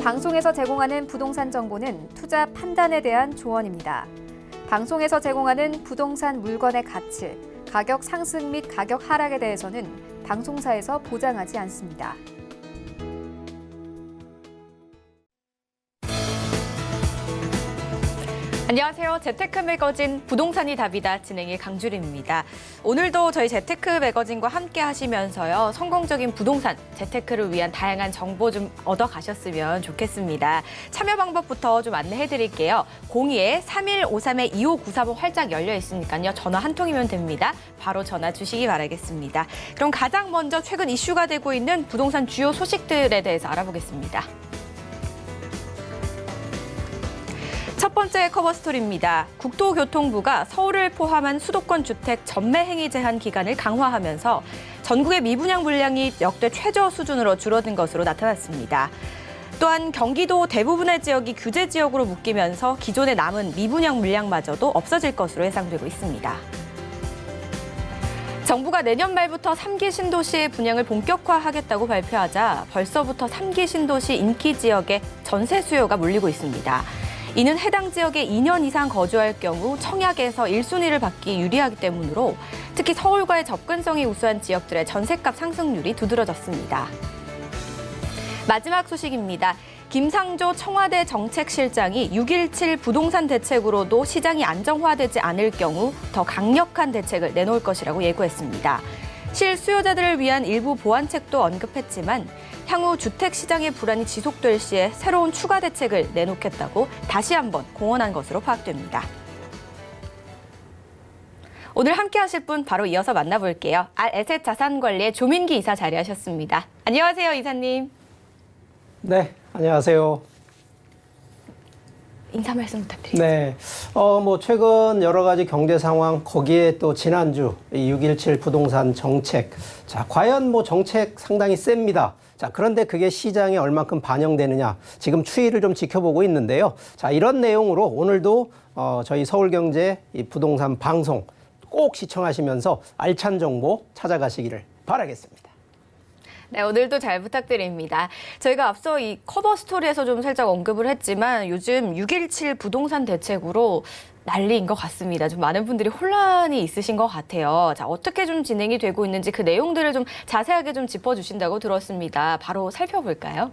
방송에서 제공하는 부동산 정보는 투자 판단에 대한 조언입니다. 방송에서 제공하는 부동산 물건의 가치, 가격 상승 및 가격 하락에 대해서는 방송사에서 보장하지 않습니다. 안녕하세요. 재테크 매거진 부동산이 답이다 진행의 강주림입니다. 오늘도 저희 재테크 매거진과 함께 하시면서요. 성공적인 부동산, 재테크를 위한 다양한 정보 좀 얻어가셨으면 좋겠습니다. 참여 방법부터 좀 안내해드릴게요. 02-3153-2593번 활짝 열려 있으니까요. 전화 한 통이면 됩니다. 바로 전화 주시기 바라겠습니다. 그럼 가장 먼저 최근 이슈가 되고 있는 부동산 주요 소식들에 대해서 알아보겠습니다. 첫 번째 커버 스토리입니다. 국토교통부가 서울을 포함한 수도권 주택 전매 행위 제한 기간을 강화하면서 전국의 미분양 물량이 역대 최저 수준으로 줄어든 것으로 나타났습니다. 또한 경기도 대부분의 지역이 규제 지역으로 묶이면서 기존에 남은 미분양 물량마저도 없어질 것으로 예상되고 있습니다. 정부가 내년 말부터 3기 신도시의 분양을 본격화하겠다고 발표하자 벌써부터 3기 신도시 인기 지역에 전세 수요가 몰리고 있습니다. 이는 해당 지역에 2년 이상 거주할 경우 청약에서 1순위를 받기 유리하기 때문으로 특히 서울과의 접근성이 우수한 지역들의 전셋값 상승률이 두드러졌습니다. 마지막 소식입니다. 김상조 청와대 정책실장이 6.17 부동산 대책으로도 시장이 안정화되지 않을 경우 더 강력한 대책을 내놓을 것이라고 예고했습니다. 실수요자들을 위한 일부 보완책도 언급했지만 향후 주택 시장의 불안이 지속될 시에 새로운 추가 대책을 내놓겠다고 다시 한번 공언한 것으로 파악됩니다. 오늘 함께 하실 분 바로 이어서 만나볼게요. 알에셋 자산관리의 조민기 이사 자리하셨습니다. 안녕하세요, 이사님. 네, 안녕하세요. 인사 말씀 부탁드립니다. 네, 최근 여러 가지 경제 상황, 거기에 또 지난주 이 6.17 부동산 정책. 자, 과연 정책 상당히 셉니다. 자, 그런데 그게 시장에 얼만큼 반영되느냐. 지금 추이를 좀 지켜보고 있는데요. 자, 이런 내용으로 오늘도 저희 서울경제 이 부동산 방송 꼭 시청하시면서 알찬 정보 찾아가시기를 바라겠습니다. 네, 오늘도 잘 부탁드립니다. 저희가 앞서 이 커버 스토리에서 좀 살짝 언급을 했지만 요즘 6.17 부동산 대책으로 난리인 것 같습니다. 좀 많은 분들이 혼란이 있으신 것 같아요. 자, 어떻게 좀 진행이 되고 있는지 그 내용들을 좀 자세하게 좀 짚어주신다고 들었습니다. 바로 살펴볼까요?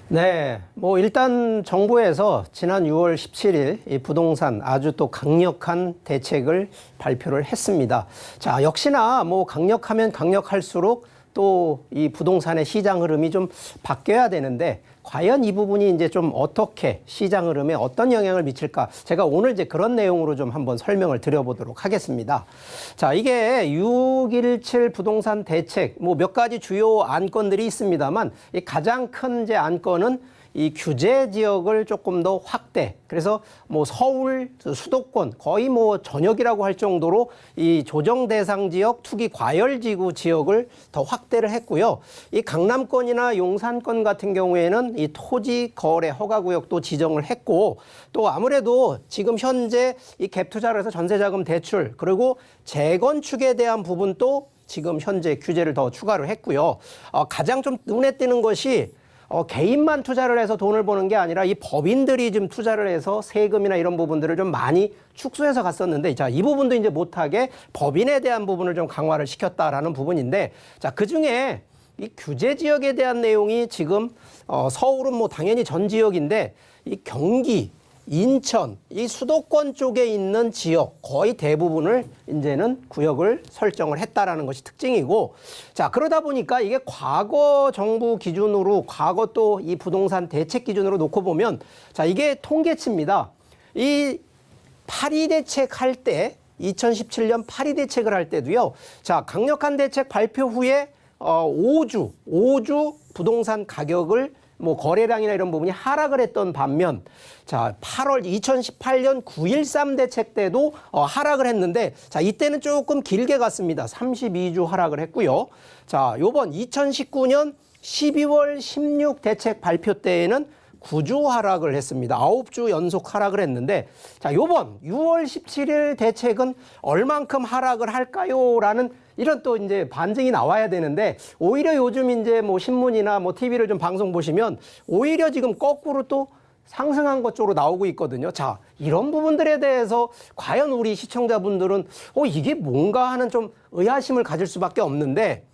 네, 일단 정부에서 지난 6월 17일 이 부동산 아주 또 강력한 대책을 발표를 했습니다. 자, 역시나 강력하면 강력할수록 또 이 부동산의 시장 흐름이 좀 바뀌어야 되는데 과연 이 부분이 이제 좀 어떻게 시장 흐름에 어떤 영향을 미칠까? 제가 오늘 이제 그런 내용으로 좀 한번 설명을 드려보도록 하겠습니다. 자, 이게 6.17 부동산 대책 몇 가지 주요 안건들이 있습니다만 이 가장 큰 이제 안건은 이 규제 지역을 조금 더 확대. 그래서 서울 수도권 거의 전역이라고 할 정도로 이 조정 대상 지역, 투기 과열 지구 지역을 더 확대를 했고요. 이 강남권이나 용산권 같은 경우에는 이 토지 거래 허가 구역도 지정을 했고 또 아무래도 지금 현재 이 갭 투자를 해서 전세 자금 대출 그리고 재건축에 대한 부분도 지금 현재 규제를 더 추가를 했고요. 가장 좀 눈에 띄는 것이 개인만 투자를 해서 돈을 버는 게 아니라 이 법인들이 좀 투자를 해서 세금이나 이런 부분들을 좀 많이 축소해서 갔었는데 자, 이 부분도 이제 못하게 법인에 대한 부분을 좀 강화를 시켰다라는 부분인데 자, 그 중에 이 규제 지역에 대한 내용이 지금 서울은 당연히 전 지역인데 이 경기, 인천, 이 수도권 쪽에 있는 지역 거의 대부분을 이제는 구역을 설정을 했다라는 것이 특징이고 자, 그러다 보니까 이게 과거 정부 기준으로 과거 또 이 부동산 대책 기준으로 놓고 보면 자, 이게 통계치입니다. 이 8.2 대책 할 때 2017년 8.2 대책을 할 때도요. 자, 강력한 대책 발표 후에 5주 부동산 가격을 거래량이나 이런 부분이 하락을 했던 반면 자, 8월 2018년 9.13 대책 때도 하락을 했는데 자, 이때는 조금 길게 갔습니다. 32주 하락을 했고요. 자, 요번 2019년 12월 16 대책 발표 때에는 9주 하락을 했습니다. 9주 연속 하락을 했는데 자, 요번 6월 17일 대책은 얼만큼 하락을 할까요? 라는 이런 또 이제 반증이 나와야 되는데 오히려 요즘 이제 뭐 신문이나 뭐 TV를 좀 방송 보시면 오히려 지금 거꾸로 또 상승한 것 쪽으로 나오고 있거든요. 자, 이런 부분들에 대해서 과연 우리 시청자분들은 이게 뭔가 하는 좀 의아심을 가질 수밖에 없는데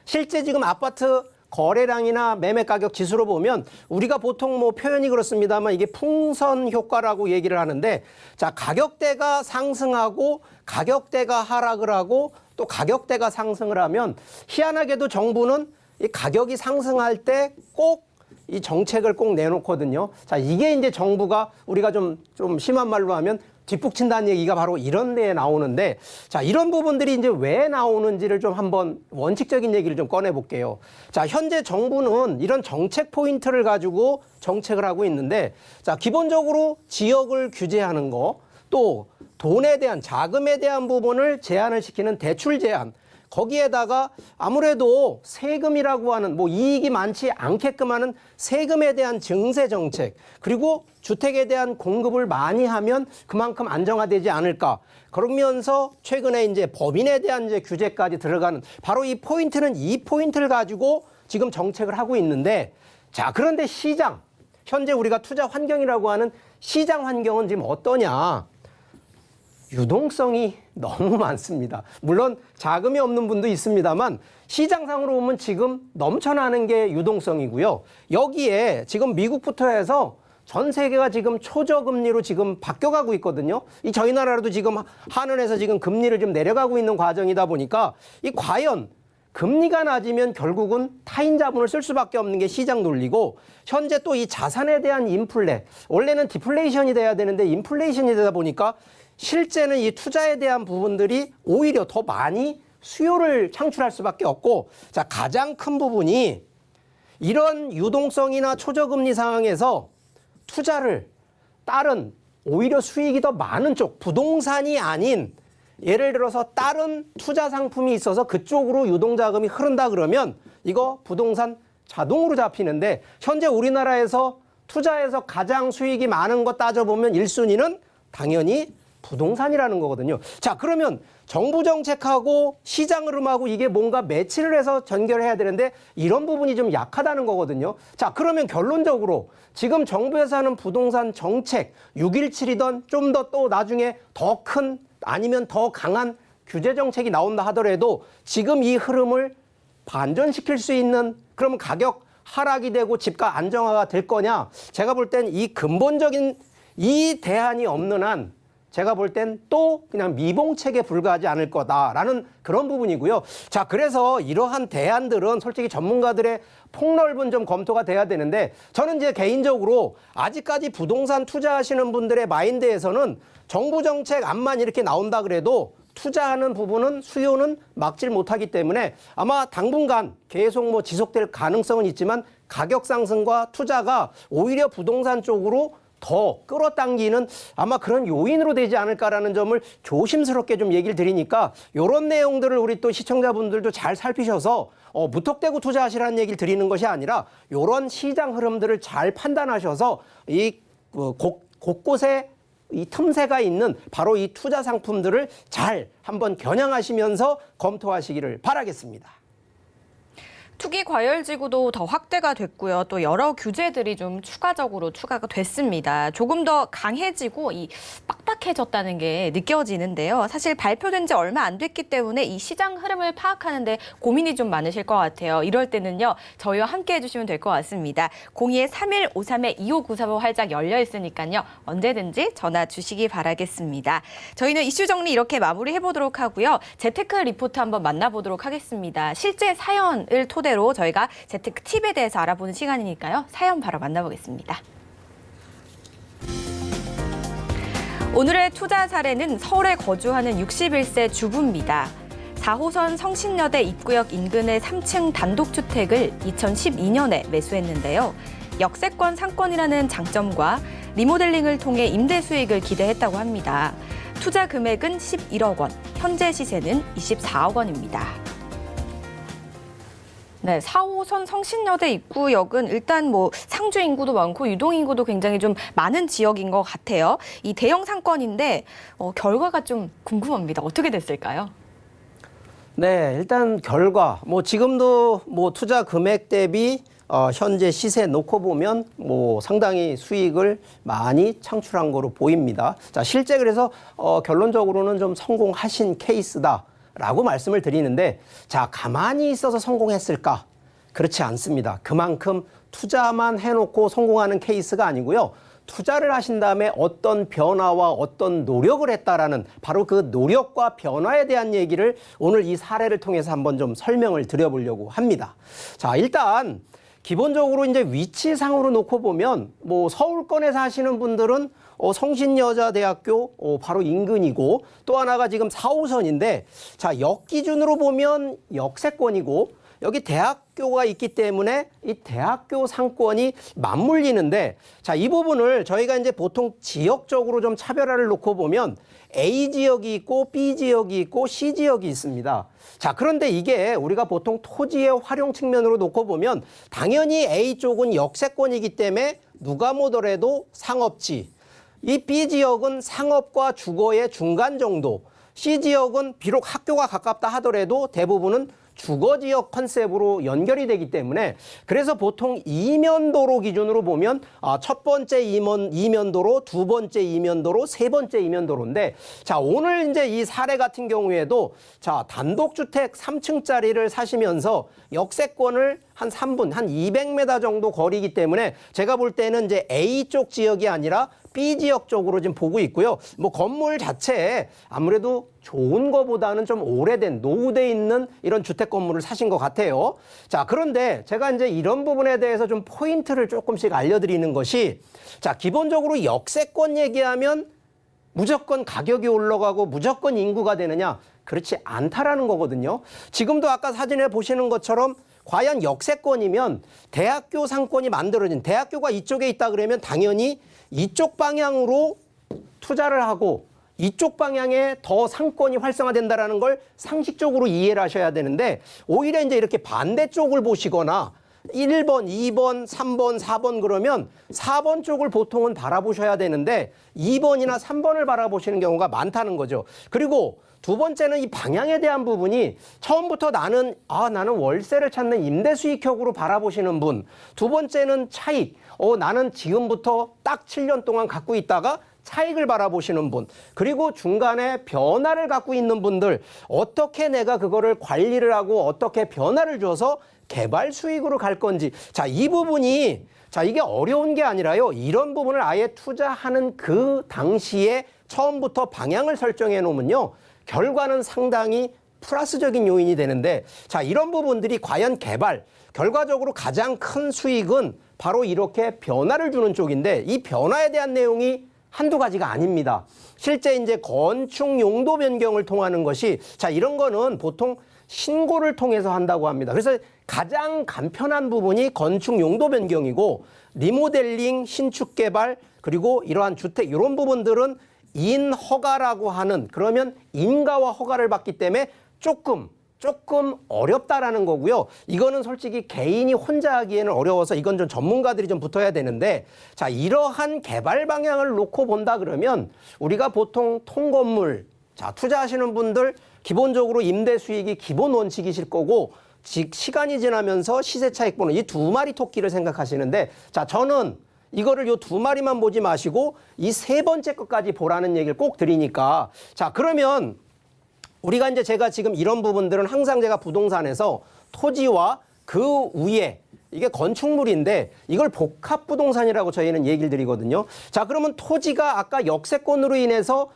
실제 지금 아파트 거래량이나 매매 가격 지수로 보면 우리가 보통 뭐 표현이 그렇습니다만 이게 풍선 효과라고 얘기를 하는데 자, 가격대가 상승하고 가격대가 하락을 하고 또 가격대가 상승을 하면 희한하게도 정부는 이 가격이 상승할 때 꼭 이 정책을 꼭 내놓거든요. 자, 이게 이제 정부가 우리가 좀 심한 말로 하면 뒷북친다는 얘기가 바로 이런 데에 나오는데 자, 이런 부분들이 이제 왜 나오는지를 좀 한번 원칙적인 얘기를 좀 꺼내 볼게요. 자, 현재 정부는 이런 정책 포인트를 가지고 정책을 하고 있는데 자, 기본적으로 지역을 규제하는 거, 또 돈에 대한 자금에 대한 부분을 제한을 시키는 대출 제한, 거기에다가 아무래도 세금이라고 하는 뭐 이익이 많지 않게끔 하는 세금에 대한 증세 정책, 그리고 주택에 대한 공급을 많이 하면 그만큼 안정화되지 않을까. 그러면서 최근에 이제 법인에 대한 이제 규제까지 들어가는 바로 이 포인트는 이 포인트를 가지고 지금 정책을 하고 있는데 자, 그런데 시장, 현재 우리가 투자 환경이라고 하는 시장 환경은 지금 어떠냐? 유동성이 너무 많습니다. 물론 자금이 없는 분도 있습니다만 시장상으로 보면 지금 넘쳐나는 게 유동성이고요. 여기에 지금 미국부터 해서 전 세계가 지금 초저금리로 지금 바뀌어가고 있거든요. 이 저희 나라도 지금 한은에서 지금 금리를 좀 내려가고 있는 과정이다 보니까 이 과연 금리가 낮으면 결국은 타인 자본을 쓸 수밖에 없는 게 시장 논리고 현재 또 이 자산에 대한 인플레, 원래는 디플레이션이 돼야 되는데 인플레이션이 되다 보니까 실제는 이 투자에 대한 부분들이 오히려 더 많이 수요를 창출할 수밖에 없고 자, 가장 큰 부분이 이런 유동성이나 초저금리 상황에서 투자를 다른 오히려 수익이 더 많은 쪽 부동산이 아닌 예를 들어서 다른 투자 상품이 있어서 그쪽으로 유동자금이 흐른다 그러면 이거 부동산 자동으로 잡히는데 현재 우리나라에서 투자에서 가장 수익이 많은 거 따져보면 1순위는 당연히 부동산이라는 거거든요. 자, 그러면 정부 정책하고 시장 흐름하고 이게 뭔가 매치를 해서 전결해야 되는데 이런 부분이 좀 약하다는 거거든요. 자, 그러면 결론적으로 지금 정부에서 하는 부동산 정책 6.17이던 좀 더 또 나중에 더 큰 아니면 더 강한 규제 정책이 나온다 하더라도 지금 이 흐름을 반전시킬 수 있는 그러면 가격 하락이 되고 집가 안정화가 될 거냐? 제가 볼 땐 이 근본적인 이 대안이 없는 한 제가 볼 땐 또 그냥 미봉책에 불과하지 않을 거다라는 그런 부분이고요. 자, 그래서 이러한 대안들은 솔직히 전문가들의 폭넓은 좀 검토가 돼야 되는데 저는 이제 개인적으로 아직까지 부동산 투자하시는 분들의 마인드에서는 정부 정책 안만 이렇게 나온다 그래도 투자하는 부분은 수요는 막질 못하기 때문에 아마 당분간 계속 뭐 지속될 가능성은 있지만 가격 상승과 투자가 오히려 부동산 쪽으로 더 끌어당기는 아마 그런 요인으로 되지 않을까라는 점을 조심스럽게 좀 얘기를 드리니까 이런 내용들을 우리 또 시청자분들도 잘 살피셔서 무턱대고 투자하시라는 얘기를 드리는 것이 아니라 이런 시장 흐름들을 잘 판단하셔서 이 곳곳에 이 틈새가 있는 바로 이 투자 상품들을 잘 한번 겨냥하시면서 검토하시기를 바라겠습니다. 투기 과열지구도 더 확대가 됐고요. 또 여러 규제들이 좀 추가적으로 추가가 됐습니다. 조금 더 강해지고 이 빡빡해졌다는 게 느껴지는데요. 사실 발표된 지 얼마 안 됐기 때문에 이 시장 흐름을 파악하는데 고민이 좀 많으실 것 같아요. 이럴 때는요, 저희와 함께 해주시면 될 것 같습니다. 02-3153-2593호 활짝 열려 있으니까요. 언제든지 전화 주시기 바라겠습니다. 저희는 이슈 정리 이렇게 마무리해보도록 하고요. 재테크 리포트 한번 만나보도록 하겠습니다. 실제 사연을 토대로 저희가 재테크 팁에 대해서 알아보는 시간이니까요. 사연 바로 만나보겠습니다. 오늘의 투자 사례는 서울에 거주하는 61세 주부입니다. 4호선 성신여대 입구역 인근의 3층 단독주택을 2012년에 매수했는데요. 역세권 상권이라는 장점과 리모델링을 통해 임대 수익을 기대했다고 합니다. 투자 금액은 11억 원, 현재 시세는 24억 원입니다. 네, 4호선 성신여대 입구역은 일단 뭐 상주 인구도 많고 유동 인구도 굉장히 좀 많은 지역인 것 같아요. 이 대형 상권인데 결과가 좀 궁금합니다. 어떻게 됐을까요? 네, 일단 결과 뭐 지금도 뭐 투자 금액 대비 현재 시세 놓고 보면 뭐 상당히 수익을 많이 창출한 거로 보입니다. 자, 실제 그래서 결론적으로는 좀 성공하신 케이스다라고 말씀을 드리는데, 자, 가만히 있어서 성공했을까? 그렇지 않습니다. 그만큼 투자만 해놓고 성공하는 케이스가 아니고요. 투자를 하신 다음에 어떤 변화와 어떤 노력을 했다라는 바로 그 노력과 변화에 대한 얘기를 오늘 이 사례를 통해서 한번 좀 설명을 드려보려고 합니다. 자, 일단 기본적으로 이제 위치상으로 놓고 보면 뭐 서울권에 사시는 분들은 성신여자대학교 바로 인근이고, 또 하나가 지금 4호선인데, 자, 역 기준으로 보면 역세권이고, 여기 대학교가 있기 때문에 이 대학교 상권이 맞물리는데, 자, 이 부분을 저희가 이제 보통 지역적으로 좀 차별화를 놓고 보면 A 지역이 있고 B 지역이 있고 C 지역이 있습니다. 자, 그런데 이게 우리가 보통 토지의 활용 측면으로 놓고 보면 당연히 A 쪽은 역세권이기 때문에 누가 뭐더라도 상업지, 이 B 지역은 상업과 주거의 중간 정도, C 지역은 비록 학교가 가깝다 하더라도 대부분은 주거지역 컨셉으로 연결이 되기 때문에, 그래서 보통 이면도로 기준으로 보면 첫 번째 이면도로, 두 번째 이면도로, 세 번째 이면도로인데, 자, 오늘 이제 이 사례 같은 경우에도 자, 단독주택 3층짜리를 사시면서 역세권을 한 3분, 한 200m 정도 거리이기 때문에 제가 볼 때는 이제 A 쪽 지역이 아니라 B 지역 쪽으로 지금 보고 있고요. 뭐 건물 자체에 아무래도 좋은 거보다는 좀 오래된 노후돼 있는 이런 주택 건물을 사신 것 같아요. 자, 그런데 제가 이제 이런 부분에 대해서 좀 포인트를 조금씩 알려드리는 것이, 자, 기본적으로 역세권 얘기하면 무조건 가격이 올라가고 무조건 인구가 되느냐? 그렇지 않다라는 거거든요. 지금도 아까 사진에 보시는 것처럼 과연 역세권이면 대학교 상권이 만들어진, 대학교가 이쪽에 있다 그러면 당연히 이쪽 방향으로 투자를 하고 이쪽 방향에 더 상권이 활성화된다라는 걸 상식적으로 이해를 하셔야 되는데, 오히려 이제 이렇게 반대쪽을 보시거나 1번, 2번, 3번, 4번 그러면 4번 쪽을 보통은 바라보셔야 되는데 2번이나 3번을 바라보시는 경우가 많다는 거죠. 그리고 두 번째는 이 방향에 대한 부분이 처음부터 나는 월세를 찾는 임대 수익형으로 바라보시는 분, 두 번째는 차익, 나는 지금부터 딱 7년 동안 갖고 있다가 차익을 바라보시는 분, 그리고 중간에 변화를 갖고 있는 분들, 어떻게 내가 그거를 관리를 하고 어떻게 변화를 줘서 개발 수익으로 갈 건지, 자, 이 부분이, 자, 이게 어려운 게 아니라요, 이런 부분을 아예 투자하는 그 당시에 처음부터 방향을 설정해 놓으면요, 결과는 상당히 플러스적인 요인이 되는데, 자, 이런 부분들이 과연 개발, 결과적으로 가장 큰 수익은 바로 이렇게 변화를 주는 쪽인데, 이 변화에 대한 내용이 한두 가지가 아닙니다. 실제 이제 건축 용도 변경을 통하는 것이, 자, 이런 거는 보통 신고를 통해서 한다고 합니다. 그래서 가장 간편한 부분이 건축 용도 변경이고, 리모델링, 신축 개발, 그리고 이러한 주택, 이런 부분들은 인허가라고 하는, 그러면 인가와 허가를 받기 때문에 조금 어렵다라는 거고요. 이거는 솔직히 개인이 혼자 하기에는 어려워서 이건 좀 전문가들이 좀 붙어야 되는데, 자, 이러한 개발 방향을 놓고 본다 그러면 우리가 보통 통건물, 자, 투자하시는 분들 기본적으로 임대 수익이 기본 원칙이실 거고, 시간이 지나면서 시세 차익 보는 이 두 마리 토끼를 생각하시는데, 자, 저는 이거를 요 두 마리만 보지 마시고 이 세 번째 것까지 보라는 얘기를 꼭 드리니까, 자, 그러면 우리가 이제 제가 지금 이런 부분들은 항상 제가 부동산에서 토지와 그 위에 이게 건축물인데 이걸 복합 부동산이라고 저희는 얘기를 드리거든요. 자, 그러면 토지가 아까 역세권으로 인해서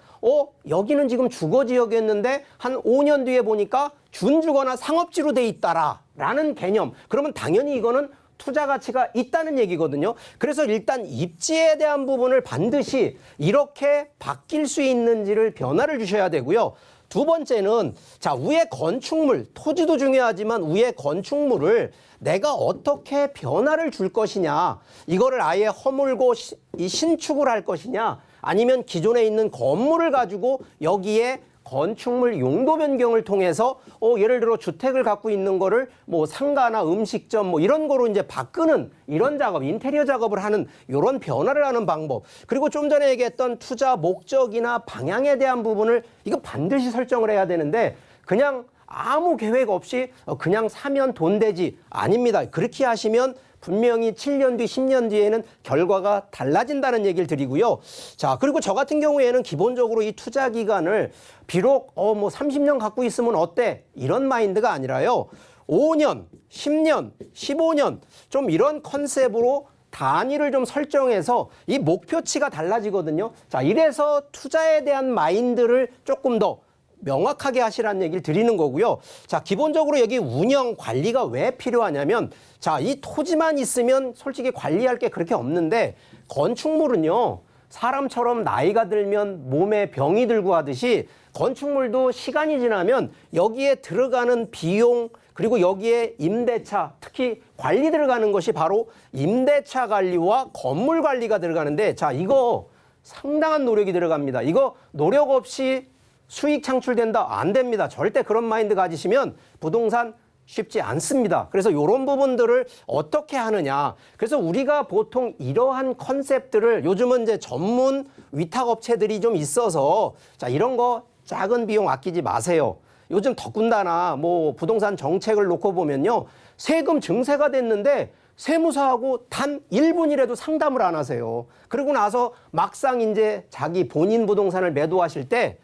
여기는 지금 주거지역이었는데 한 5년 뒤에 보니까 준주거나 상업지로 돼 있다라는 개념. 그러면 당연히 이거는 투자 가치가 있다는 얘기거든요. 그래서 일단 입지에 대한 부분을 반드시 이렇게 바뀔 수 있는지를 변화를 주셔야 되고요. 두 번째는, 자, 위에 건축물, 토지도 중요하지만 위에 건축물을 내가 어떻게 변화를 줄 것이냐, 이거를 아예 허물고 신축을 할 것이냐, 아니면 기존에 있는 건물을 가지고 여기에 건축물 용도 변경을 통해서 예를 들어 주택을 갖고 있는 거를 뭐 상가나 음식점 뭐 이런 거로 이제 바꾸는 이런 작업, 인테리어 작업을 하는 이런 변화를 하는 방법. 그리고 좀 전에 얘기했던 투자 목적이나 방향에 대한 부분을 이거 반드시 설정을 해야 되는데, 그냥 아무 계획 없이 그냥 사면 돈 되지. 아닙니다. 그렇게 하시면 분명히 7년 뒤, 10년 뒤에는 결과가 달라진다는 얘기를 드리고요. 자, 그리고 저 같은 경우에는 기본적으로 이 투자 기간을 비록 뭐 30년 갖고 있으면 어때? 이런 마인드가 아니라요. 5년, 10년, 15년 좀 이런 컨셉으로 단위를 좀 설정해서 이 목표치가 달라지거든요. 자, 이래서 투자에 대한 마인드를 조금 더 명확하게 하시라는 얘기를 드리는 거고요. 자, 기본적으로 여기 운영 관리가 왜 필요하냐면, 자, 이 토지만 있으면 솔직히 관리할 게 그렇게 없는데, 건축물은요, 사람처럼 나이가 들면 몸에 병이 들고 하듯이 건축물도 시간이 지나면 여기에 들어가는 비용, 그리고 여기에 임대차, 특히 관리 들어가는 것이 바로 임대차 관리와 건물 관리가 들어가는데, 자, 이거 상당한 노력이 들어갑니다. 이거 노력 없이 수익 창출된다? 안 됩니다. 절대 그런 마인드 가지시면 부동산 쉽지 않습니다. 그래서 이런 부분들을 어떻게 하느냐. 그래서 우리가 보통 이러한 컨셉들을 요즘은 이제 전문 위탁업체들이 좀 있어서, 자, 이런 거 작은 비용 아끼지 마세요. 요즘 더군다나 뭐 부동산 정책을 놓고 보면요, 세금 증세가 됐는데 세무사하고 단 1분이라도 상담을 안 하세요. 그러고 나서 막상 이제 자기 본인 부동산을 매도하실 때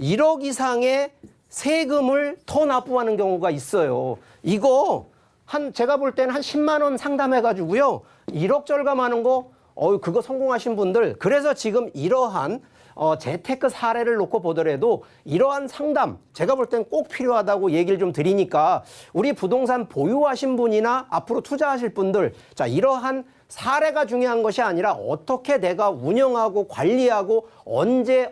1억 이상의 세금을 더 납부하는 경우가 있어요. 이거 제가 볼 때는 한 10만 원 상담해가지고요, 1억 절감하는 거, 그거 성공하신 분들. 그래서 지금 이러한 재테크 사례를 놓고 보더라도 이러한 상담, 제가 볼 땐 꼭 필요하다고 얘기를 좀 드리니까 우리 부동산 보유하신 분이나 앞으로 투자하실 분들, 자, 이러한 사례가 중요한 것이 아니라 어떻게 내가 운영하고 관리하고 언제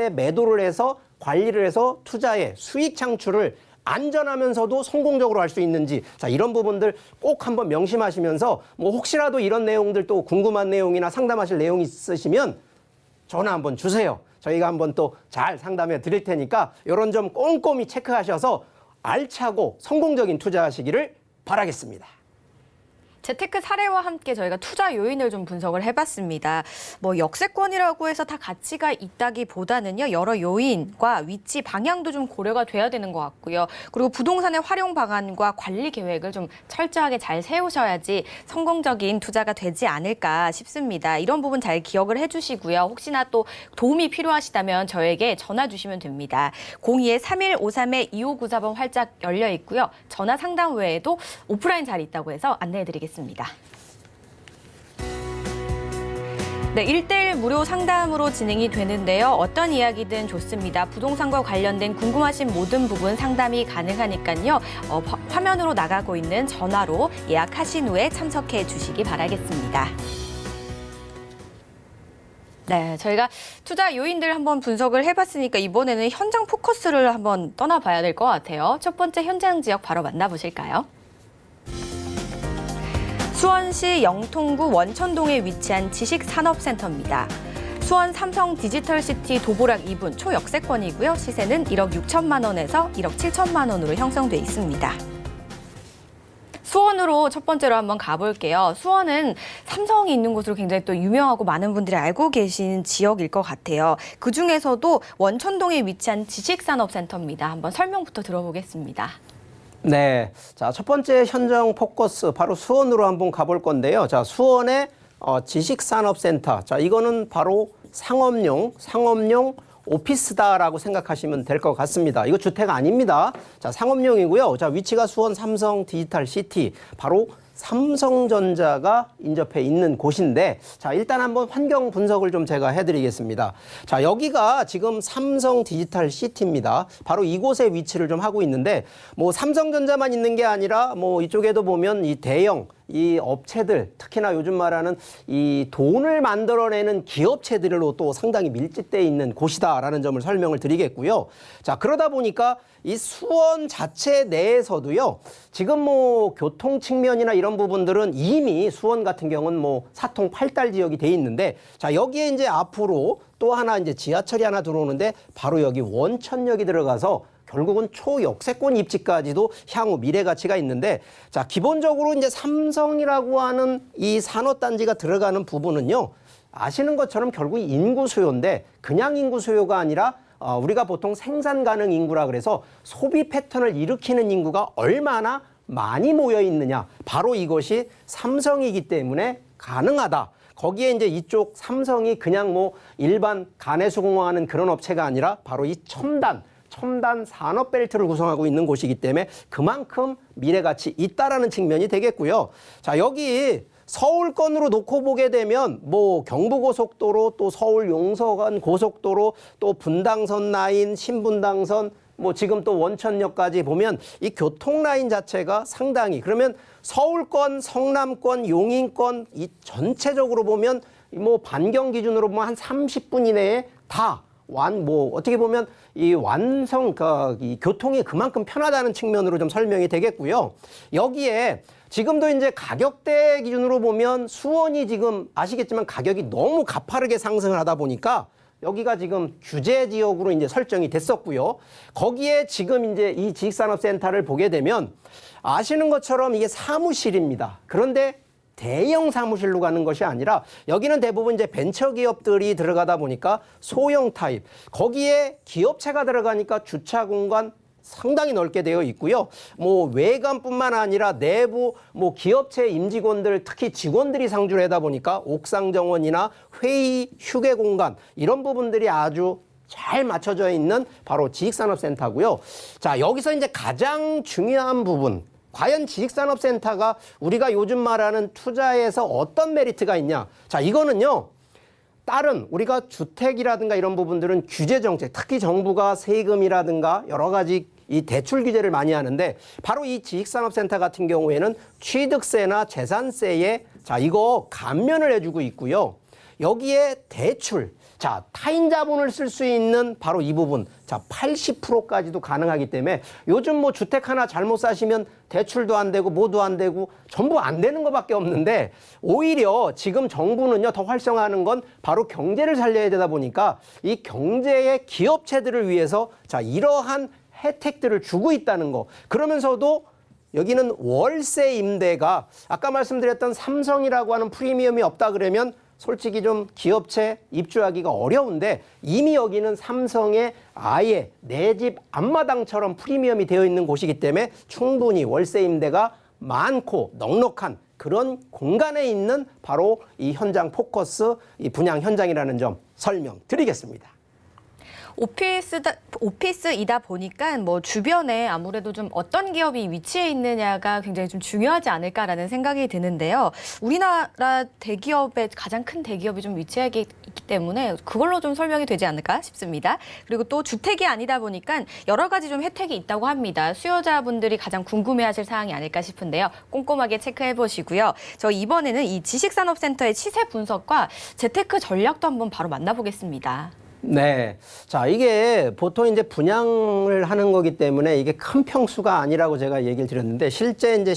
매도를 해서 관리를 해서 투자에 수익 창출을 안전하면서도 성공적으로 할 수 있는지, 자, 이런 부분들 꼭 한번 명심하시면서 뭐 혹시라도 이런 내용들 또 궁금한 내용이나 상담하실 내용이 있으시면 전화 한번 주세요. 저희가 한번 또 잘 상담해 드릴 테니까 이런 점 꼼꼼히 체크하셔서 알차고 성공적인 투자하시기를 바라겠습니다. 재테크 사례와 함께 저희가 투자 요인을 좀 분석을 해봤습니다. 뭐 역세권이라고 해서 다 가치가 있다기보다는요, 여러 요인과 위치, 방향도 좀 고려가 돼야 되는 것 같고요. 그리고 부동산의 활용 방안과 관리 계획을 좀 철저하게 잘 세우셔야지 성공적인 투자가 되지 않을까 싶습니다. 이런 부분 잘 기억을 해주시고요. 혹시나 또 도움이 필요하시다면 저에게 전화 주시면 됩니다. 02-3153-2594번 활짝 열려 있고요. 전화 상담 외에도 오프라인 자리 있다고 해서 안내해드리겠습니다. 네, 1:1 무료 상담으로 진행이 되는데요. 어떤 이야기든 좋습니다. 부동산과 관련된 궁금하신 모든 부분 상담이 가능하니까요. 화면으로 나가고 있는 전화로 예약하신 후에 참석해 주시기 바라겠습니다. 네, 저희가 투자 요인들 한번 분석을 해봤으니까 이번에는 현장 포커스를 한번 떠나봐야 될 것 같아요. 첫 번째 현장 지역 바로 만나보실까요? 수원시 영통구 원천동에 위치한 지식산업센터입니다. 수원 삼성 디지털시티 도보락 2분 초역세권이고요. 시세는 1억 6천만 원에서 1억 7천만 원으로 형성돼 있습니다. 수원으로 첫 번째로 한번 가볼게요. 수원은 삼성이 있는 곳으로 굉장히 또 유명하고 많은 분들이 알고 계신 지역일 것 같아요. 그중에서도 원천동에 위치한 지식산업센터입니다. 한번 설명부터 들어보겠습니다. 네. 자, 첫 번째 현장 포커스 바로 수원으로 한번 가볼 건데요. 자, 수원의 지식산업센터. 자, 이거는 바로 상업용 오피스다라고 생각하시면 될 것 같습니다. 이거 주택 아닙니다. 자, 상업용이고요. 자, 위치가 수원 삼성 디지털 시티. 바로 삼성전자가 인접해 있는 곳인데, 자, 일단 한번 환경 분석을 좀 제가 해드리겠습니다. 자, 여기가 지금 삼성 디지털 시티입니다. 바로 이곳에 위치를 좀 하고 있는데, 뭐 삼성전자만 있는 게 아니라 뭐 이쪽에도 보면 이 대형 이 업체들, 특히나 요즘 말하는 이 돈을 만들어내는 기업체들로 또 상당히 밀집되어 있는 곳이다라는 점을 설명을 드리겠고요. 자, 그러다 보니까 이 수원 자체 내에서도요, 지금 뭐 교통 측면이나 이런 부분들은 이미 수원 같은 경우는 뭐 사통 팔달 지역이 돼 있는데, 자, 여기에 이제 앞으로 또 하나 이제 지하철이 하나 들어오는데 바로 여기 원천역이 들어가서 결국은 초역세권 입지까지도 향후 미래 가치가 있는데, 자, 기본적으로 이제 삼성이라고 하는 이 산업단지가 들어가는 부분은요, 아시는 것처럼 결국 인구 수요인데 그냥 인구 수요가 아니라 우리가 보통 생산 가능 인구라 그래서 소비 패턴을 일으키는 인구가 얼마나 많이 모여 있느냐. 바로 이것이 삼성이기 때문에 가능하다. 거기에 이제 이쪽 삼성이 그냥 뭐 일반 간에 수공업하는 그런 업체가 아니라 바로 이 첨단 산업 벨트를 구성하고 있는 곳이기 때문에 그만큼 미래 가치 있다라는 측면이 되겠고요. 자, 여기 서울권으로 놓고 보게 되면 뭐 경부고속도로 또 서울 용서간 고속도로 또 분당선 라인, 신분당선 뭐 지금 또 원천역까지 보면 이 교통 라인 자체가 상당히 그러면 서울권, 성남권, 용인권 이 전체적으로 보면 뭐 반경 기준으로 보면 한 30분 이내에 다 어떻게 보면 이 이 교통이 그만큼 편하다는 측면으로 좀 설명이 되겠고요. 여기에 지금도 이제 가격대 기준으로 보면 수원이 지금 아시겠지만 가격이 너무 가파르게 상승을 하다 보니까 여기가 지금 규제 지역으로 이제 설정이 됐었고요. 거기에 지금 이제 이 지식산업센터를 보게 되면 아시는 것처럼 이게 사무실입니다. 그런데 대형 사무실로 가는 것이 아니라 여기는 대부분 이제 벤처 기업들이 들어가다 보니까 소형 타입. 거기에 기업체가 들어가니까 주차 공간 상당히 넓게 되어 있고요. 뭐 외관뿐만 아니라 내부 뭐 기업체 임직원들 특히 직원들이 상주를 하다 보니까 옥상 정원이나 회의, 휴게 공간 이런 부분들이 아주 잘 맞춰져 있는 바로 지식산업센터고요. 자, 여기서 이제 가장 중요한 부분. 과연 지식산업센터가 우리가 요즘 말하는 투자에서 어떤 메리트가 있냐. 자, 이거는요. 다른 우리가 주택이라든가 이런 부분들은 규제 정책, 특히 정부가 세금이라든가 여러 가지 이 대출 규제를 많이 하는데 바로 이 지식산업센터 같은 경우에는 취득세나 재산세에 자, 이거 감면을 해주고 있고요. 여기에 대출, 자, 타인 자본을 쓸 수 있는 바로 이 부분, 자, 80%까지도 가능하기 때문에 요즘 뭐 주택 하나 잘못 사시면 대출도 안 되고 뭐도 안 되고 전부 안 되는 것밖에 없는데 오히려 지금 정부는요, 더 활성화하는 건 바로 경제를 살려야 되다 보니까 이 경제의 기업체들을 위해서 자, 이러한 혜택들을 주고 있다는 거. 그러면서도 여기는 월세 임대가 아까 말씀드렸던 삼성이라고 하는 프리미엄이 없다 그러면 솔직히 좀 기업체 입주하기가 어려운데 이미 여기는 삼성의 아예 내 집 앞마당처럼 프리미엄이 되어 있는 곳이기 때문에 충분히 월세 임대가 많고 넉넉한 그런 공간에 있는 바로 이 현장 포커스 이 분양 현장이라는 점 설명드리겠습니다. 오피스이다 보니까 뭐 주변에 아무래도 좀 어떤 기업이 위치해 있느냐가 굉장히 좀 중요하지 않을까라는 생각이 드는데요. 우리나라 대기업의 가장 큰 대기업이 좀 위치해 있기 때문에 그걸로 좀 설명이 되지 않을까 싶습니다. 그리고 또 주택이 아니다 보니까 여러 가지 좀 혜택이 있다고 합니다. 수요자분들이 가장 궁금해하실 사항이 아닐까 싶은데요. 꼼꼼하게 체크해 보시고요. 저 이번에는 이 지식산업센터의 시세 분석과 재테크 전략도 한번 바로 만나보겠습니다. 네. 자, 이게 보통 이제 분양을 하는 거기 때문에 이게 큰 평수가 아니라고 제가 얘기를 드렸는데 실제 이제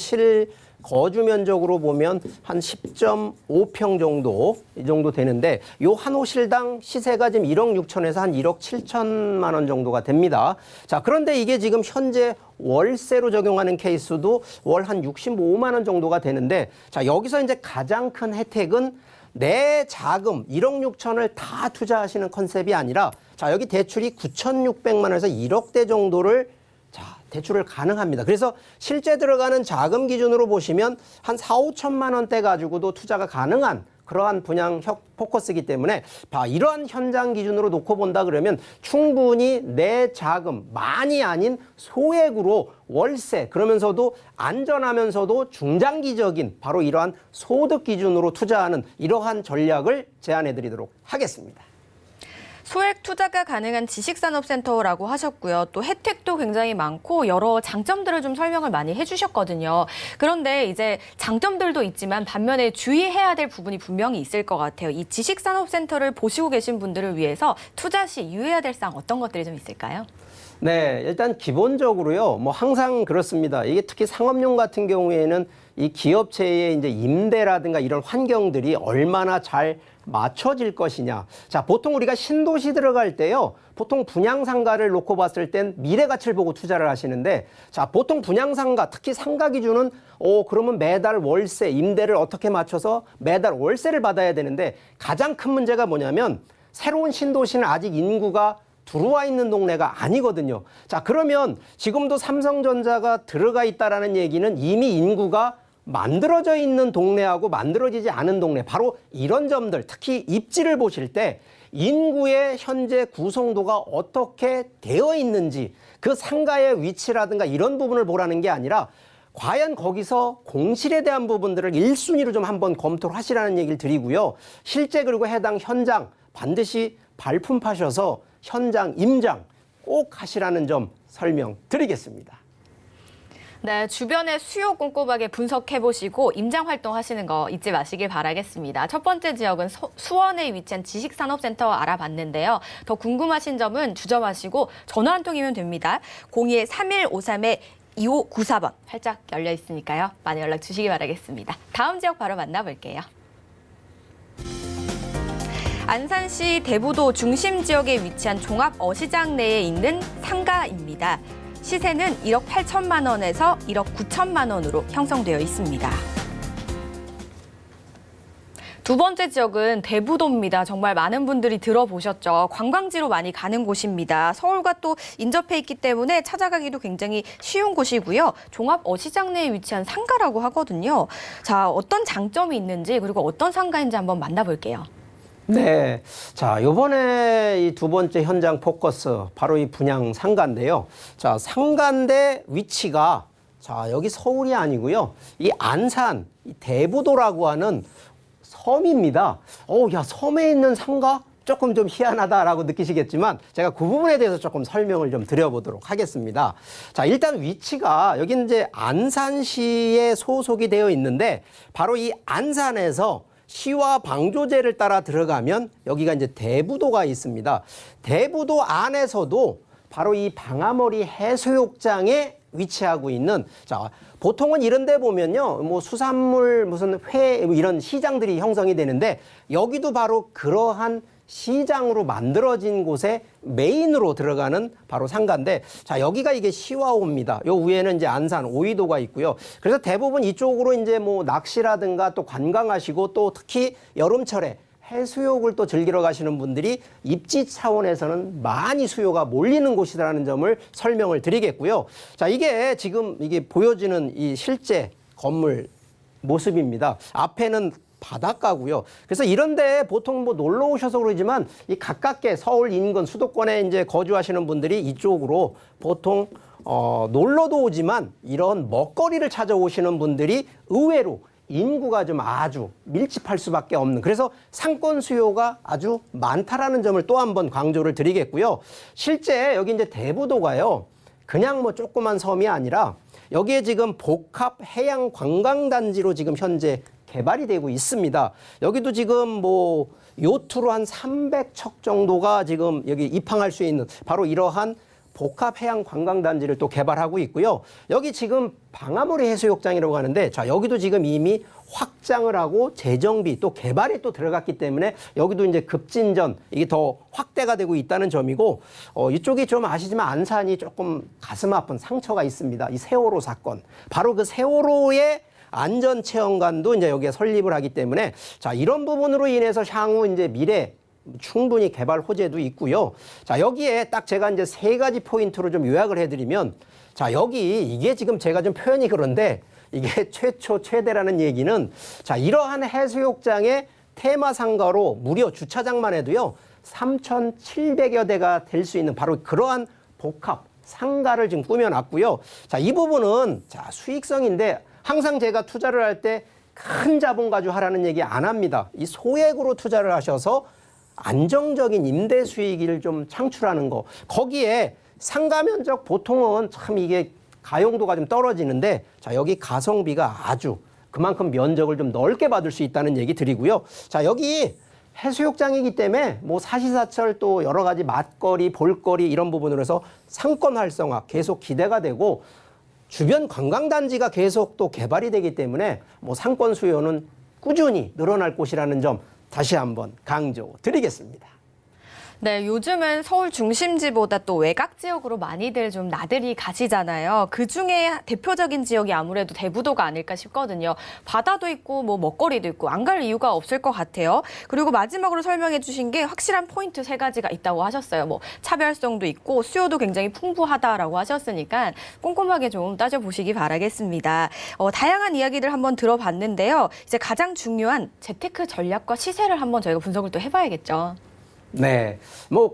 거주 면적으로 보면 한 10.5평 정도 이 정도 되는데 요 한 호실당 시세가 지금 1억 6천에서 한 1억 7천만 원 정도가 됩니다. 자, 그런데 이게 지금 현재 월세로 적용하는 케이스도 월 한 65만 원 정도가 되는데 자, 여기서 이제 가장 큰 혜택은 내 자금 1억 6천을 다 투자하시는 컨셉이 아니라 자, 여기 대출이 9,600만 원에서 1억대 정도를 자, 대출을 가능합니다. 그래서 실제 들어가는 자금 기준으로 보시면 한 4, 5천만 원대 가지고도 투자가 가능한 그러한 분양 포커스이기 때문에 이러한 현장 기준으로 놓고 본다 그러면 충분히 내 자금 많이 아닌 소액으로 월세 그러면서도 안전하면서도 중장기적인 바로 이러한 소득 기준으로 투자하는 이러한 전략을 제안해 드리도록 하겠습니다. 소액 투자가 가능한 지식산업센터라고 하셨고요. 또 혜택도 굉장히 많고 여러 장점들을 좀 설명을 많이 해주셨거든요. 그런데 이제 장점들도 있지만 반면에 주의해야 될 부분이 분명히 있을 것 같아요. 이 지식산업센터를 보시고 계신 분들을 위해서 투자 시 유의해야 될 사항 어떤 것들이 좀 있을까요? 네, 일단 기본적으로요. 뭐 항상 그렇습니다. 이게 특히 상업용 같은 경우에는 이 기업체의 이제 임대라든가 이런 환경들이 얼마나 잘 맞춰질 것이냐. 자, 보통 우리가 신도시 들어갈 때요. 보통 분양상가를 놓고 봤을 땐 미래가치를 보고 투자를 하시는데 자, 보통 분양상가, 특히 상가 기준은 그러면 매달 월세, 임대를 어떻게 맞춰서 매달 월세를 받아야 되는데 가장 큰 문제가 뭐냐면 새로운 신도시는 아직 인구가 들어와 있는 동네가 아니거든요. 자, 그러면 지금도 삼성전자가 들어가 있다라는 얘기는 이미 인구가 만들어져 있는 동네하고 만들어지지 않은 동네, 바로 이런 점들, 특히 입지를 보실 때 인구의 현재 구성도가 어떻게 되어 있는지, 그 상가의 위치라든가 이런 부분을 보라는 게 아니라 과연 거기서 공실에 대한 부분들을 1순위로 좀 한번 검토를 하시라는 얘기를 드리고요. 실제 그리고 해당 현장 반드시 발품파셔서 현장 임장 꼭 하시라는 점 설명드리겠습니다. 네, 주변의 수요 꼼꼼하게 분석해보시고 임장 활동하시는 거 잊지 마시길 바라겠습니다. 첫 번째 지역은 수원에 위치한 지식산업센터 알아봤는데요. 더 궁금하신 점은 주저마시고 전화 한 통이면 됩니다. 02-3153-2594번 활짝 열려 있으니까요. 많이 연락 주시기 바라겠습니다. 다음 지역 바로 만나볼게요. 안산시 대부도 중심 지역에 위치한 종합 어시장 내에 있는 상가입니다. 시세는 1억 8천만 원에서 1억 9천만 원으로 형성되어 있습니다. 두 번째 지역은 대부도입니다. 정말 많은 분들이 들어보셨죠. 관광지로 많이 가는 곳입니다. 서울과 또 인접해 있기 때문에 찾아가기도 굉장히 쉬운 곳이고요. 종합 어시장 내에 위치한 상가라고 하거든요. 자, 어떤 장점이 있는지 그리고 어떤 상가인지 한번 만나볼게요. 네. 자, 요번에 이 두 번째 현장 포커스, 바로 이 분양 상가인데요. 자, 상가인데 위치가, 자, 여기 서울이 아니고요. 이 안산, 이 대부도라고 하는 섬입니다. 야, 섬에 있는 상가? 조금 좀 희한하다라고 느끼시겠지만 제가 그 부분에 대해서 조금 설명을 좀 드려보도록 하겠습니다. 자, 일단 위치가 여기 이제 안산시에 소속이 되어 있는데 바로 이 안산에서 시와 방조제를 따라 들어가면 여기가 이제 대부도가 있습니다. 대부도 안에서도 바로 이 방아머리 해수욕장에 위치하고 있는, 자, 보통은 이런 데 보면요, 뭐 수산물 무슨 회 이런 시장들이 형성이 되는데 여기도 바로 그러한 시장으로 만들어진 곳에 메인으로 들어가는 바로 상가인데, 자, 여기가 이게 시와호입니다. 요 위에는 이제 안산 오이도가 있고요. 그래서 대부분 이쪽으로 이제 뭐 낚시라든가 또 관광하시고 또 특히 여름철에 해수욕을 또 즐기러 가시는 분들이 입지 차원에서는 많이 수요가 몰리는 곳이라는 점을 설명을 드리겠고요. 자, 이게 지금 이게 보여지는 이 실제 건물 모습입니다. 앞에는 바닷가고요. 그래서 이런데 보통 뭐 놀러 오셔서 그러지만 이 가깝게 서울 인근 수도권에 이제 거주하시는 분들이 이쪽으로 보통 놀러도 오지만 이런 먹거리를 찾아오시는 분들이 의외로 인구가 좀 아주 밀집할 수밖에 없는, 그래서 상권 수요가 아주 많다라는 점을 또 한 번 강조를 드리겠고요. 실제 여기 이제 대부도가요, 그냥 뭐 조그만 섬이 아니라 여기에 지금 복합 해양 관광단지로 지금 현재 개발이 되고 있습니다. 여기도 지금 뭐 요트로 한 300척 정도가 지금 여기 입항할 수 있는 바로 이러한 복합 해양 관광단지를 또 개발하고 있고요. 여기 지금 방아머리 해수욕장이라고 하는데, 자, 여기도 지금 이미 확장을 하고 재정비 또 개발이 또 들어갔기 때문에 여기도 이제 급진전 이게 더 확대가 되고 있다는 점이고, 이쪽이 좀 아시지만 안산이 조금 가슴 아픈 상처가 있습니다. 이 세월호 사건, 바로 그 세월호의 안전체험관도 이제 여기에 설립을 하기 때문에, 자, 이런 부분으로 인해서 향후 이제 미래 충분히 개발 호재도 있고요. 자, 여기에 딱 제가 이제 세 가지 포인트로 좀 요약을 해드리면, 자, 여기 이게 지금 제가 좀 표현이 그런데 이게 최초 최대라는 얘기는, 자, 이러한 해수욕장의 테마 상가로 무려 주차장만 해도요 3,700여 대가 될 수 있는 바로 그러한 복합 상가를 지금 꾸며놨고요. 자, 이 부분은 자, 수익성인데 항상 제가 투자를 할 때 큰 자본 가지고 하라는 얘기 안 합니다. 이 소액으로 투자를 하셔서 안정적인 임대 수익을 좀 창출하는 거. 거기에 상가 면적 보통은 참 이게 가용도가 좀 떨어지는데, 자, 여기 가성비가 아주 그만큼 면적을 좀 넓게 받을 수 있다는 얘기 드리고요. 자, 여기 해수욕장이기 때문에 뭐 사시사철 또 여러 가지 맛거리, 볼거리 이런 부분으로 해서 상권 활성화 계속 기대가 되고, 주변 관광단지가 계속 또 개발이 되기 때문에 뭐 상권 수요는 꾸준히 늘어날 곳이라는 점 다시 한번 강조 드리겠습니다. 네, 요즘은 서울 중심지보다 또 외곽 지역으로 많이들 좀 나들이 가시잖아요. 그중에 대표적인 지역이 아무래도 대부도가 아닐까 싶거든요. 바다도 있고 뭐 먹거리도 있고 안 갈 이유가 없을 것 같아요. 그리고 마지막으로 설명해 주신 게 확실한 포인트 3가지가 있다고 하셨어요. 뭐 차별성도 있고 수요도 굉장히 풍부하다라고 하셨으니까 꼼꼼하게 좀 따져보시기 바라겠습니다. 다양한 이야기들 한번 들어봤는데요. 이제 가장 중요한 재테크 전략과 시세를 한번 저희가 분석을 또 해봐야겠죠. 네,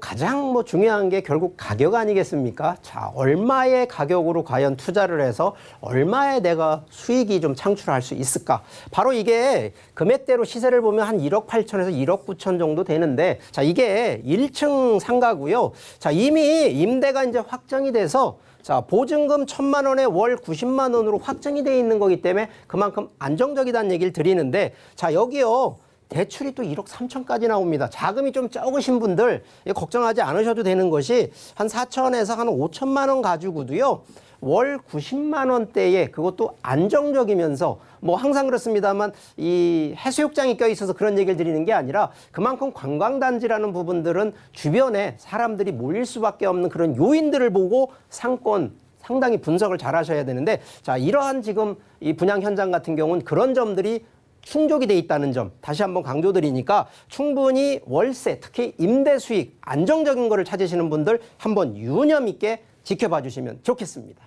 가장 중요한 게 결국 가격 아니겠습니까? 자, 얼마의 가격으로 과연 투자를 해서 얼마의 내가 수익이 좀 창출할 수 있을까? 바로 이게 금액대로 시세를 보면 한 1억 8천에서 1억 9천 정도 되는데, 자, 이게 1층 상가고요. 자, 이미 임대가 이제 확정이 돼서 자, 보증금 1,000만 원에 월 90만 원으로 확정이 돼 있는 거기 때문에 그만큼 안정적이다는 얘기를 드리는데, 자, 여기요. 대출이 또 1억 3천까지 나옵니다. 자금이 좀 적으신 분들 걱정하지 않으셔도 되는 것이 한 4천에서 한 5천만 원 가지고도요. 월 90만 원대에 그것도 안정적이면서 항상 그렇습니다만 이 해수욕장이 껴있어서 그런 얘기를 드리는 게 아니라 그만큼 관광단지라는 부분들은 주변에 사람들이 몰릴 수밖에 없는 그런 요인들을 보고 상권 상당히 분석을 잘 하셔야 되는데, 자, 이러한 지금 이 분양 현장 같은 경우는 그런 점들이 충족이 돼 있다는 점 다시 한번 강조드리니까 충분히 월세, 특히 임대 수익 안정적인 거를 찾으시는 분들 한번 유념 있게 지켜봐 주시면 좋겠습니다.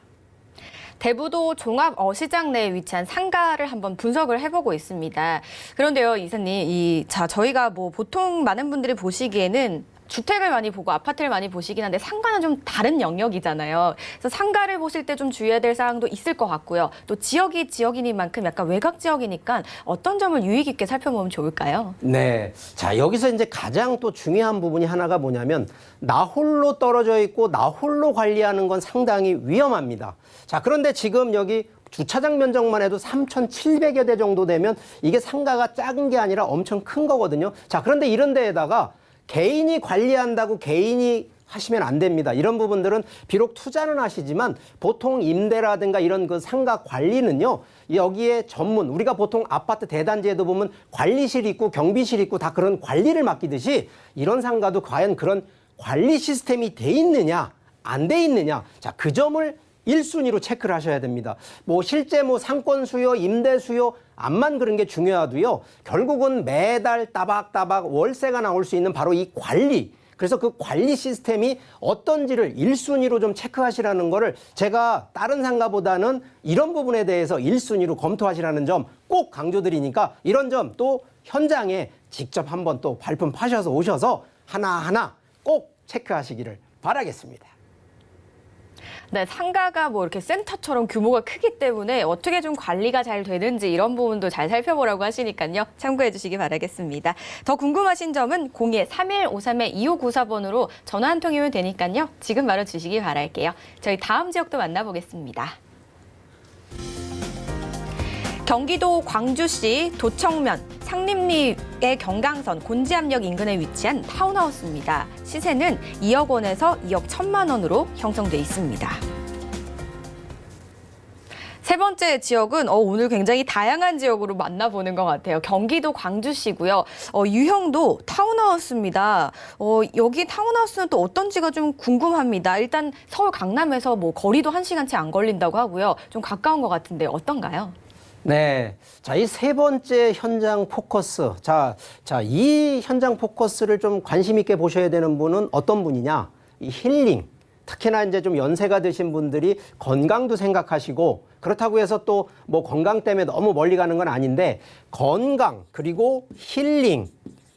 대부도 종합 어시장 내에 위치한 상가를 한번 분석을 해보고 있습니다. 그런데요, 이사님, 저희가 보통 많은 분들이 보시기에는 주택을 많이 보고 아파트를 많이 보시긴 한데 상가는 좀 다른 영역이잖아요. 그래서 상가를 보실 때 좀 주의해야 될 사항도 있을 것 같고요. 또 지역이 지역이니만큼 약간 외곽 지역이니까 어떤 점을 유의 깊게 살펴보면 좋을까요? 네. 자, 여기서 이제 가장 또 중요한 부분이 하나가 뭐냐면 나 홀로 떨어져 있고 나 홀로 관리하는 건 상당히 위험합니다. 자, 그런데 지금 여기 주차장 면적만 해도 3,700여 대 정도 되면 이게 상가가 작은 게 아니라 엄청 큰 거거든요. 자, 그런데 이런 데에다가 개인이 관리한다고 개인이 하시면 안 됩니다. 이런 부분들은 비록 투자는 하시지만 보통 임대라든가 이런 그 상가 관리는요. 여기에 전문, 우리가 보통 아파트 대단지에도 보면 관리실 있고 경비실 있고 다 그런 관리를 맡기듯이 이런 상가도 과연 그런 관리 시스템이 돼 있느냐 안 돼 있느냐. 자, 그 점을 1순위로 체크를 하셔야 됩니다. 실제 상권 수요, 임대 수요 암만 그런 게 중요하도요. 결국은 매달 따박따박 월세가 나올 수 있는 바로 이 관리. 그래서 그 관리 시스템이 어떤지를 1순위로 좀 체크하시라는 거를 제가 다른 상가보다는 이런 부분에 대해서 1순위로 검토하시라는 점 꼭 강조드리니까 이런 점 또 현장에 직접 한번 또 발품 파셔서 오셔서 하나하나 꼭 체크하시기를 바라겠습니다. 네, 상가가 이렇게 센터처럼 규모가 크기 때문에 어떻게 좀 관리가 잘 되는지 이런 부분도 잘 살펴보라고 하시니까요. 참고해 주시기 바라겠습니다. 더 궁금하신 점은 02-3153-2594번으로 전화 한 통이면 되니까요. 지금 바로 주시기 바랄게요. 저희 다음 지역도 만나보겠습니다. 경기도 광주시 도청면 상림리의 경강선 곤지암역 인근에 위치한 타운하우스입니다. 시세는 2억 원에서 2억 1천만 원으로 형성돼 있습니다. 세 번째 지역은 오늘 굉장히 다양한 지역으로 만나보는 것 같아요. 경기도 광주시고요. 유형도 타운하우스입니다. 여기 타운하우스는 또 어떤지가 좀 궁금합니다. 일단 서울 강남에서 거리도 1시간 채 안 걸린다고 하고요. 좀 가까운 것 같은데 어떤가요? 네. 자, 이 세 번째 현장 포커스. 자, 이 현장 포커스를 좀 관심 있게 보셔야 되는 분은 어떤 분이냐? 이 힐링. 특히나 이제 좀 연세가 드신 분들이 건강도 생각하시고 그렇다고 해서 또 건강 때문에 너무 멀리 가는 건 아닌데 건강 그리고 힐링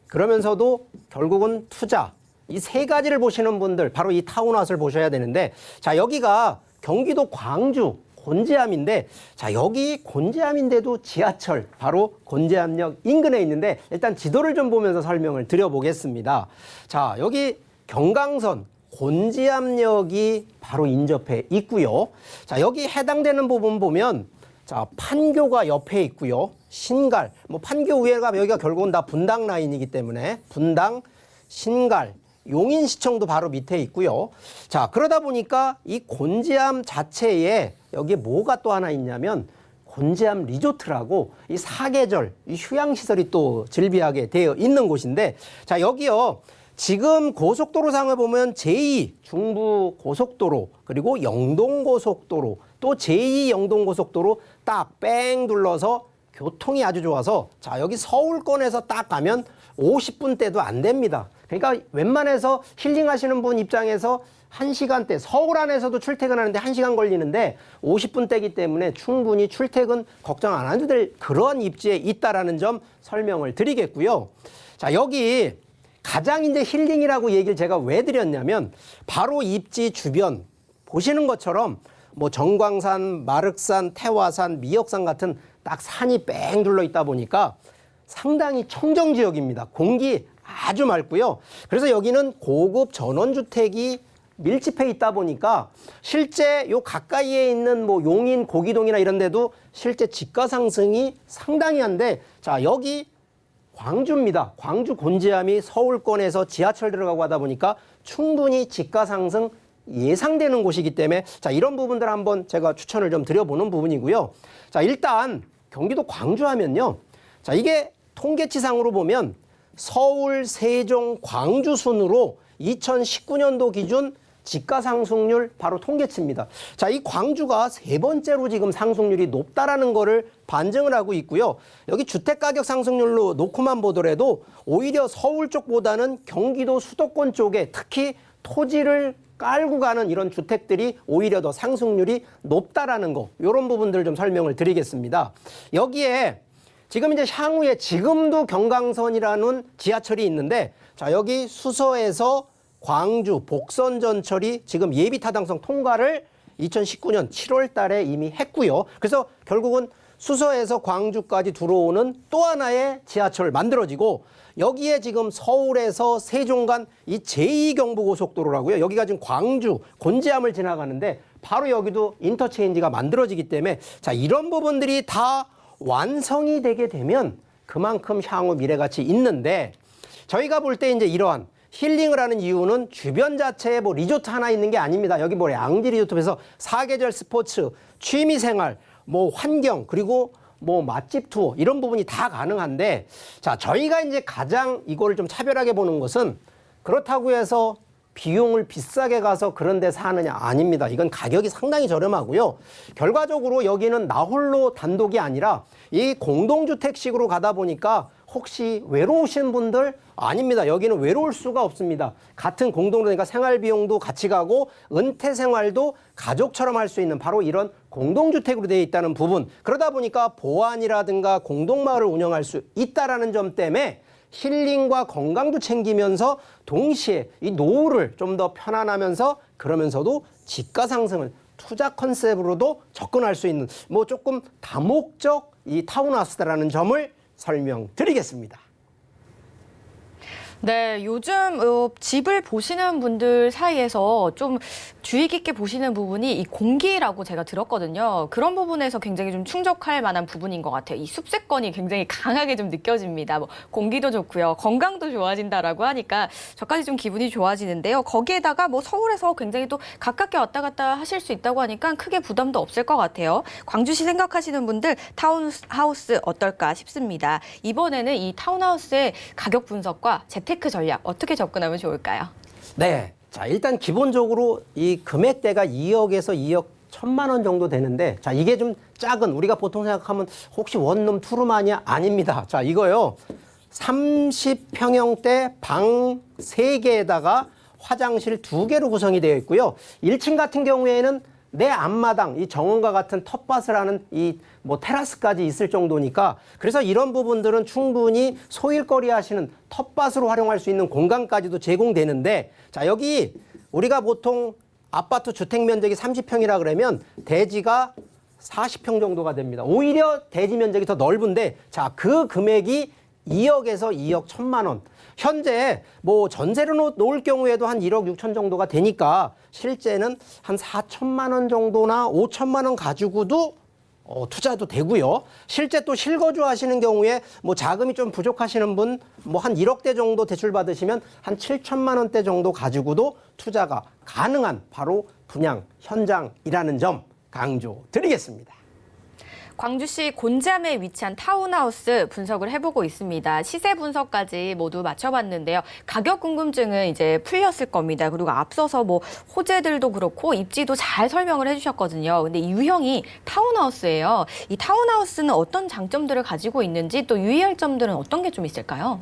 그러면서도 결국은 투자 이 세 가지를 보시는 분들 바로 이 타운하우스를 보셔야 되는데 자, 여기가 경기도 광주 곤지암인데 자, 여기 곤지암인데도 지하철 바로 곤지암역 인근에 있는데 일단 지도를 좀 보면서 설명을 드려보겠습니다. 자, 여기 경강선 곤지암역이 바로 인접해 있고요. 자, 여기 해당되는 부분 보면 자, 판교가 옆에 있고요. 신갈, 판교 위에가 여기가 결국은 다 분당 라인이기 때문에 분당, 신갈, 용인시청도 바로 밑에 있고요. 자, 그러다 보니까 이 곤지암 자체에 여기 뭐가 또 하나 있냐면 곤지암 리조트라고 이 사계절 이 휴양시설이 또 즐비하게 되어 있는 곳인데 자, 여기요. 지금 고속도로상을 보면 제2 중부고속도로 그리고 영동고속도로 또 제2 영동고속도로 딱 뺑 둘러서 교통이 아주 좋아서 자 여기 서울권에서 딱 가면 50분대도 안 됩니다. 그러니까 웬만해서 힐링하시는 분 입장에서 1시간대 서울 안에서도 출퇴근하는데 1시간 걸리는데 50분대이기 때문에 충분히 출퇴근 걱정 안 해도 될 그런 입지에 있다라는 점 설명을 드리겠고요. 자 여기 가장 이제 힐링이라고 얘기를 제가 왜 드렸냐면 바로 입지 주변 보시는 것처럼 뭐 정광산, 마륵산, 태화산, 미역산 같은 딱 산이 뺑 둘러 있다 보니까 상당히 청정 지역입니다. 공기 아주 맑고요. 그래서 여기는 고급 전원주택이 밀집해 있다 보니까 실제 요 가까이에 있는 뭐 용인, 고기동이나 이런 데도 실제 집가 상승이 상당히 한데 자 여기 광주입니다. 광주 곤지암이 서울권에서 지하철 들어가고 하다 보니까 충분히 집가 상승 예상되는 곳이기 때문에 자 이런 부분들 한번 제가 추천을 좀 드려보는 부분이고요. 자 일단 경기도 광주 하면요. 자 이게 통계치상으로 보면 서울, 세종, 광주 순으로 2019년도 기준 집가 상승률 바로 통계치입니다. 자, 이 광주가 세 번째로 지금 상승률이 높다라는 거를 반증을 하고 있고요. 여기 주택 가격 상승률로 놓고만 보더라도 오히려 서울 쪽보다는 경기도 수도권 쪽에 특히 토지를 깔고 가는 이런 주택들이 오히려 더 상승률이 높다라는 거. 이런 부분들 좀 설명을 드리겠습니다. 여기에 지금 이제 향후에 지금도 경강선이라는 지하철이 있는데 자, 여기 수서에서 광주 복선 전철이 지금 예비 타당성 통과를 2019년 7월 달에 이미 했고요. 그래서 결국은 수서에서 광주까지 들어오는 또 하나의 지하철 만들어지고 여기에 지금 서울에서 세종 간 이 제2경부고속도로라고요. 여기가 지금 광주 곤지암을 지나가는데 바로 여기도 인터체인지가 만들어지기 때문에 자 이런 부분들이 다 완성이 되게 되면 그만큼 향후 미래가치 있는데 저희가 볼 때 이제 이러한 힐링을 하는 이유는 주변 자체에 뭐 리조트 하나 있는 게 아닙니다. 여기 뭐 양지 리조트에서 사계절 스포츠, 취미생활, 뭐 환경 그리고 뭐 맛집 투어 이런 부분이 다 가능한데 자 저희가 이제 가장 이거를 좀 차별하게 보는 것은 그렇다고 해서 비용을 비싸게 가서 그런 데 사느냐 아닙니다. 이건 가격이 상당히 저렴하고요. 결과적으로 여기는 나 홀로 단독이 아니라 이 공동주택식으로 가다 보니까 혹시 외로우신 분들 아닙니다. 여기는 외로울 수가 없습니다. 같은 공동주택이니까 생활비용도 같이 가고 은퇴 생활도 가족처럼 할 수 있는 바로 이런 공동주택으로 되어 있다는 부분. 그러다 보니까 보안이라든가 공동마을을 운영할 수 있다는 점 때문에 힐링과 건강도 챙기면서 동시에 이 노후를 좀 더 편안하면서 그러면서도 집가 상승을 투자 컨셉으로도 접근할 수 있는 뭐 조금 다목적 이 타운하우스라는 점을 설명드리겠습니다. 네, 요즘 집을 보시는 분들 사이에서 좀 주의 깊게 보시는 부분이 이 공기라고 제가 들었거든요. 그런 부분에서 굉장히 좀 충족할 만한 부분인 것 같아요. 이 숲세권이 굉장히 강하게 좀 느껴집니다. 뭐 공기도 좋고요, 건강도 좋아진다라고 하니까 저까지 좀 기분이 좋아지는데요. 거기에다가 뭐 서울에서 굉장히 또 가깝게 왔다 갔다 하실 수 있다고 하니까 크게 부담도 없을 것 같아요. 광주시 생각하시는 분들 타운하우스 어떨까 싶습니다. 이번에는 이 타운하우스의 가격 분석과 재테크 전략 어떻게 접근하면 좋을까요? 네. 자, 일단 기본적으로 이 금액대가 2억에서 2억 1천만 원 정도 되는데 자, 이게 좀 작은 우리가 보통 생각하면 혹시 원룸 투룸 아니야? 아닙니다. 자, 이거요. 30평형대 방 3개에다가 화장실 2개로 구성이 되어 있고요. 1층 같은 경우에는 내 앞마당, 이 정원과 같은 텃밭을 하는 이 뭐 테라스까지 있을 정도니까 그래서 이런 부분들은 충분히 소일거리 하시는 텃밭으로 활용할 수 있는 공간까지도 제공되는데 자, 여기 우리가 보통 아파트 주택 면적이 30평이라 그러면 대지가 40평 정도가 됩니다. 오히려 대지 면적이 더 넓은데 자, 그 금액이 2억에서 2억 1천만 원. 현재 뭐 전세로 놓을 경우에도 한 1억 6천 정도가 되니까 실제는 한 4천만 원 정도나 5천만 원 가지고도 투자도 되고요. 실제 또 실거주 하시는 경우에 뭐 자금이 좀 부족하시는 분 뭐 한 1억대 정도 대출 받으시면 한 7천만 원대 정도 가지고도 투자가 가능한 바로 분양 현장이라는 점 강조드리겠습니다. 광주시 곤잠에 위치한 타운하우스 분석을 해보고 있습니다. 시세 분석까지 모두 맞춰봤는데요. 가격 궁금증은 이제 풀렸을 겁니다. 그리고 앞서서 뭐 호재들도 그렇고 입지도 잘 설명을 해주셨거든요. 근데 이 유형이 타운하우스예요. 이 타운하우스는 어떤 장점들을 가지고 있는지 또 유의할 점들은 어떤 게 좀 있을까요?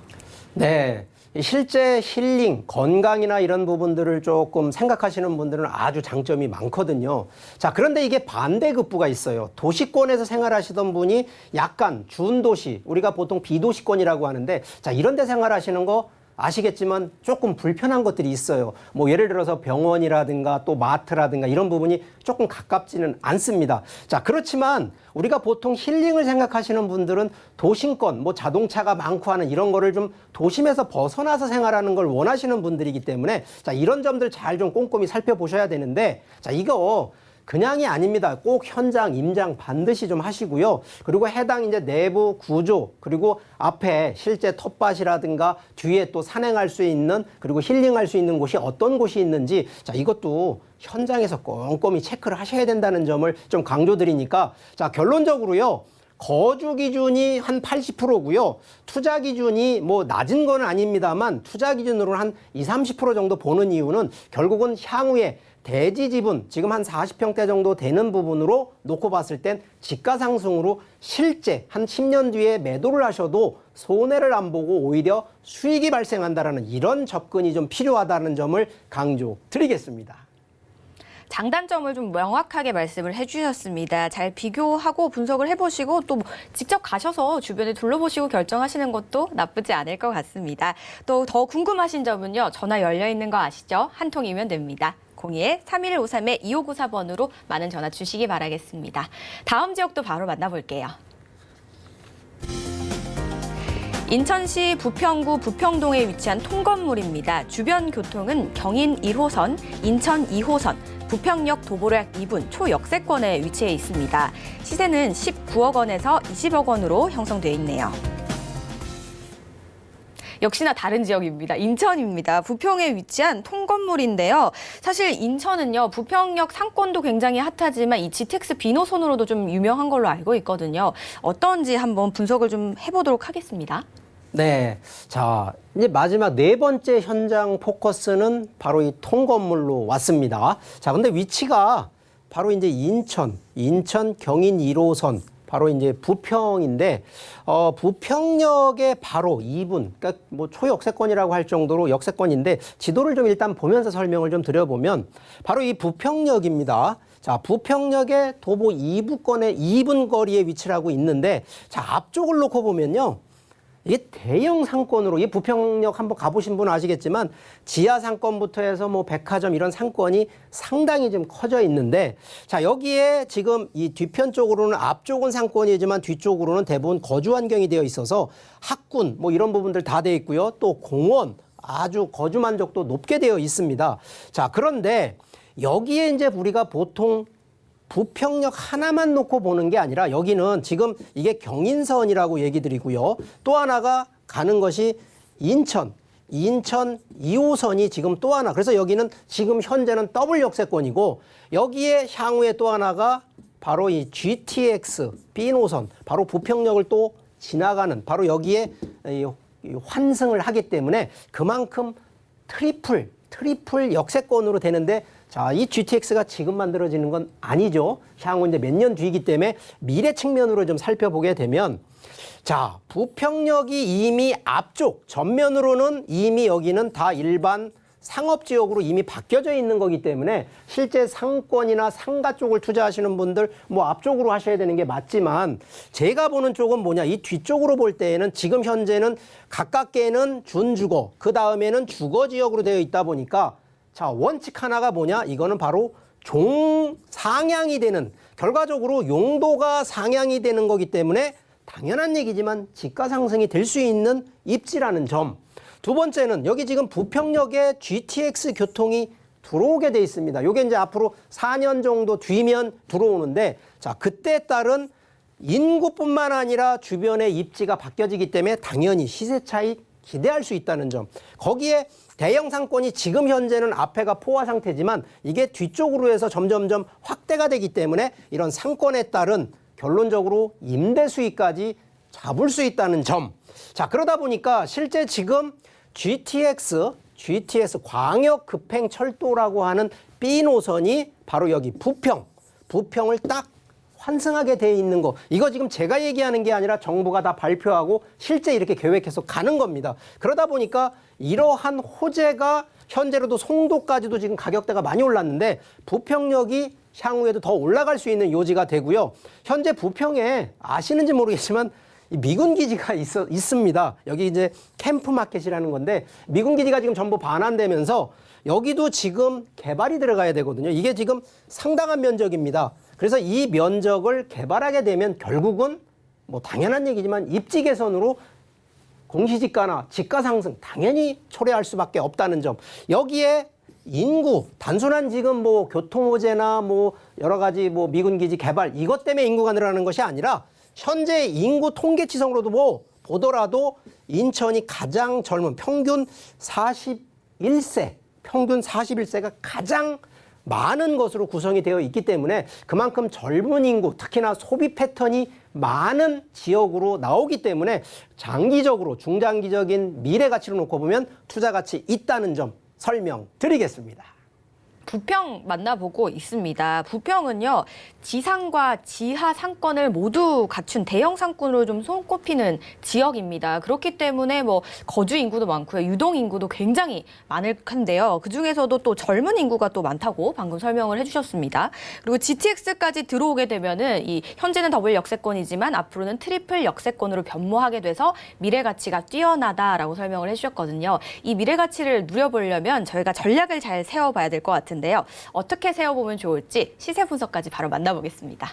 네. 실제 힐링, 건강이나 이런 부분들을 조금 생각하시는 분들은 아주 장점이 많거든요. 자, 그런데 이게 반대급부가 있어요. 도시권에서 생활하시던 분이 약간 준도시, 우리가 보통 비도시권이라고 하는데, 자, 이런 데 생활하시는 거 아시겠지만 조금 불편한 것들이 있어요. 뭐 예를 들어서 병원이라든가 또 마트라든가 이런 부분이 조금 가깝지는 않습니다. 자, 그렇지만 우리가 보통 힐링을 생각하시는 분들은 도심권, 뭐 자동차가 많고 하는 이런 거를 좀 도심에서 벗어나서 생활하는 걸 원하시는 분들이기 때문에 자, 이런 점들 잘 좀 꼼꼼히 살펴보셔야 되는데 자, 이거 그냥이 아닙니다. 꼭 현장 임장 반드시 좀 하시고요. 그리고 해당 이제 내부 구조 그리고 앞에 실제 텃밭이라든가 뒤에 또 산행할 수 있는 그리고 힐링할 수 있는 곳이 어떤 곳이 있는지 자, 이것도 현장에서 꼼꼼히 체크를 하셔야 된다는 점을 좀 강조드리니까 자, 결론적으로요. 거주 기준이 한 80%고요. 투자 기준이 뭐 낮은 건 아닙니다만 투자 기준으로는 한 20, 30% 정도 보는 이유는 결국은 향후에 대지 지분 지금 한 40평대 정도 되는 부분으로 놓고 봤을 땐 지가 상승으로 실제 한 10년 뒤에 매도를 하셔도 손해를 안 보고 오히려 수익이 발생한다라는 이런 접근이 좀 필요하다는 점을 강조드리겠습니다. 장단점을 좀 명확하게 말씀을 해주셨습니다. 잘 비교하고 분석을 해보시고 또 직접 가셔서 주변에 둘러보시고 결정하시는 것도 나쁘지 않을 것 같습니다. 또 더 궁금하신 점은요. 전화 열려 있는 거 아시죠? 한 통이면 됩니다. 02-3153-2594번으로 많은 전화 주시기 바라겠습니다. 다음 지역도 바로 만나볼게요. 인천시 부평구 부평동에 위치한 통건물입니다. 주변 교통은 경인 1호선, 인천 2호선, 부평역 도보로약 2분 초역세권에 위치해 있습니다. 시세는 19억 원에서 20억 원으로 형성돼 있네요. 역시나 다른 지역입니다. 인천입니다. 부평에 위치한 통건물인데요. 사실 인천은요, 부평역 상권도 굉장히 핫하지만 이 GTX 비노선으로도 좀 유명한 걸로 알고 있거든요. 어떤지 한번 분석을 좀 해보도록 하겠습니다. 네. 자, 이제 마지막 네 번째 현장 포커스는 바로 이 통건물로 왔습니다. 자, 근데 위치가 바로 이제 인천 경인 1호선 바로 이제 부평인데, 부평역에 바로 2분, 그러니까 뭐 초역세권이라고 할 정도로 역세권인데, 지도를 좀 일단 보면서 설명을 좀 드려보면, 바로 이 부평역입니다. 자, 부평역의 도보 2부권의 2분 거리에 위치를 하고 있는데, 자, 앞쪽을 놓고 보면요. 이게 대형 상권으로, 이 부평역 한번 가보신 분은 아시겠지만 지하 상권부터 해서 뭐 백화점 이런 상권이 상당히 좀 커져 있는데 자, 여기에 지금 이 뒤편 쪽으로는 앞쪽은 상권이지만 뒤쪽으로는 대부분 거주 환경이 되어 있어서 학군 뭐 이런 부분들 다 되어 있고요. 또 공원 아주 거주 만족도 높게 되어 있습니다. 자, 그런데 여기에 이제 우리가 보통 부평역 하나만 놓고 보는 게 아니라 여기는 지금 이게 경인선이라고 얘기 드리고요. 또 하나가 가는 것이 인천 2호선이 지금 또 하나. 그래서 여기는 지금 현재는 더블 역세권이고 여기에 향후에 또 하나가 바로 이 GTX B노선, 바로 부평역을 또 지나가는 바로 여기에 이 환승을 하기 때문에 그만큼 트리플 역세권으로 되는데 자, 이 GTX가 지금 만들어지는 건 아니죠. 향후 이제 몇 년 뒤이기 때문에 미래 측면으로 좀 살펴보게 되면 자, 부평역이 이미 앞쪽 전면으로는 이미 여기는 다 일반 상업지역으로 이미 바뀌어져 있는 거기 때문에 실제 상권이나 상가 쪽을 투자하시는 분들 뭐 앞쪽으로 하셔야 되는 게 맞지만 제가 보는 쪽은 뭐냐, 이 뒤쪽으로 볼 때에는 지금 현재는 가깝게는 준주거, 그 다음에는 주거지역으로 되어 있다 보니까 자, 원칙 하나가 뭐냐, 이거는 바로 종상향이 되는, 결과적으로 용도가 상향이 되는 거기 때문에 당연한 얘기지만 지가 상승이 될 수 있는 입지라는 점. 두 번째는 여기 지금 부평역에 GTX 교통이 들어오게 돼 있습니다. 이게 이제 앞으로 4년 정도 뒤면 들어오는데 자, 그때에 따른 인구뿐만 아니라 주변의 입지가 바뀌어지기 때문에 당연히 시세 차익 기대할 수 있다는 점. 거기에 대형 상권이 지금 현재는 앞에가 포화 상태지만 이게 뒤쪽으로 해서 점점점 확대가 되기 때문에 이런 상권에 따른 결론적으로 임대 수익까지 잡을 수 있다는 점. 자, 그러다 보니까 실제 지금 GTX 광역급행철도라고 하는 B 노선이 바로 여기 부평을 딱 환승하게 돼 있는 거. 이거 지금 제가 얘기하는 게 아니라 정부가 다 발표하고 실제 이렇게 계획해서 가는 겁니다. 그러다 보니까 이러한 호재가 현재로도 송도까지도 지금 가격대가 많이 올랐는데 부평역이 향후에도 더 올라갈 수 있는 요지가 되고요. 현재 부평에 아시는지 모르겠지만 이 미군 기지가 있습니다. 여기 이제 캠프마켓이라는 건데 미군 기지가 지금 전부 반환되면서 여기도 지금 개발이 들어가야 되거든요. 이게 지금 상당한 면적입니다. 그래서 이 면적을 개발하게 되면 결국은 뭐 당연한 얘기지만 입지 개선으로 공시지가나 지가 상승 당연히 초래할 수밖에 없다는 점. 여기에 인구, 단순한 지금 뭐 교통호재나 뭐 여러 가지 뭐 미군 기지 개발 이것 때문에 인구가 늘어나는 것이 아니라 현재 인구 통계치성으로도 뭐 보더라도 인천이 가장 젊은 평균 41세가 가장 많은 것으로 구성이 되어 있기 때문에 그만큼 젊은 인구, 특히나 소비 패턴이 많은 지역으로 나오기 때문에 장기적으로 중장기적인 미래 가치로 놓고 보면 투자 가치 있다는 점 설명드리겠습니다. 부평 만나보고 있습니다. 부평은요, 지상과 지하 상권을 모두 갖춘 대형 상권으로 좀 손꼽히는 지역입니다. 그렇기 때문에 뭐 거주 인구도 많고요, 유동 인구도 굉장히 많을 텐데요. 그 중에서도 또 젊은 인구가 또 많다고 방금 설명을 해주셨습니다. 그리고 GTX까지 들어오게 되면은 이 현재는 더블 역세권이지만 앞으로는 트리플 역세권으로 변모하게 돼서 미래 가치가 뛰어나다라고 설명을 해주셨거든요. 이 미래 가치를 누려보려면 저희가 전략을 잘 세워봐야 될 것 같은데요. 어떻게 세워보면 좋을지 시세 분석까지 바로 만나보겠습니다.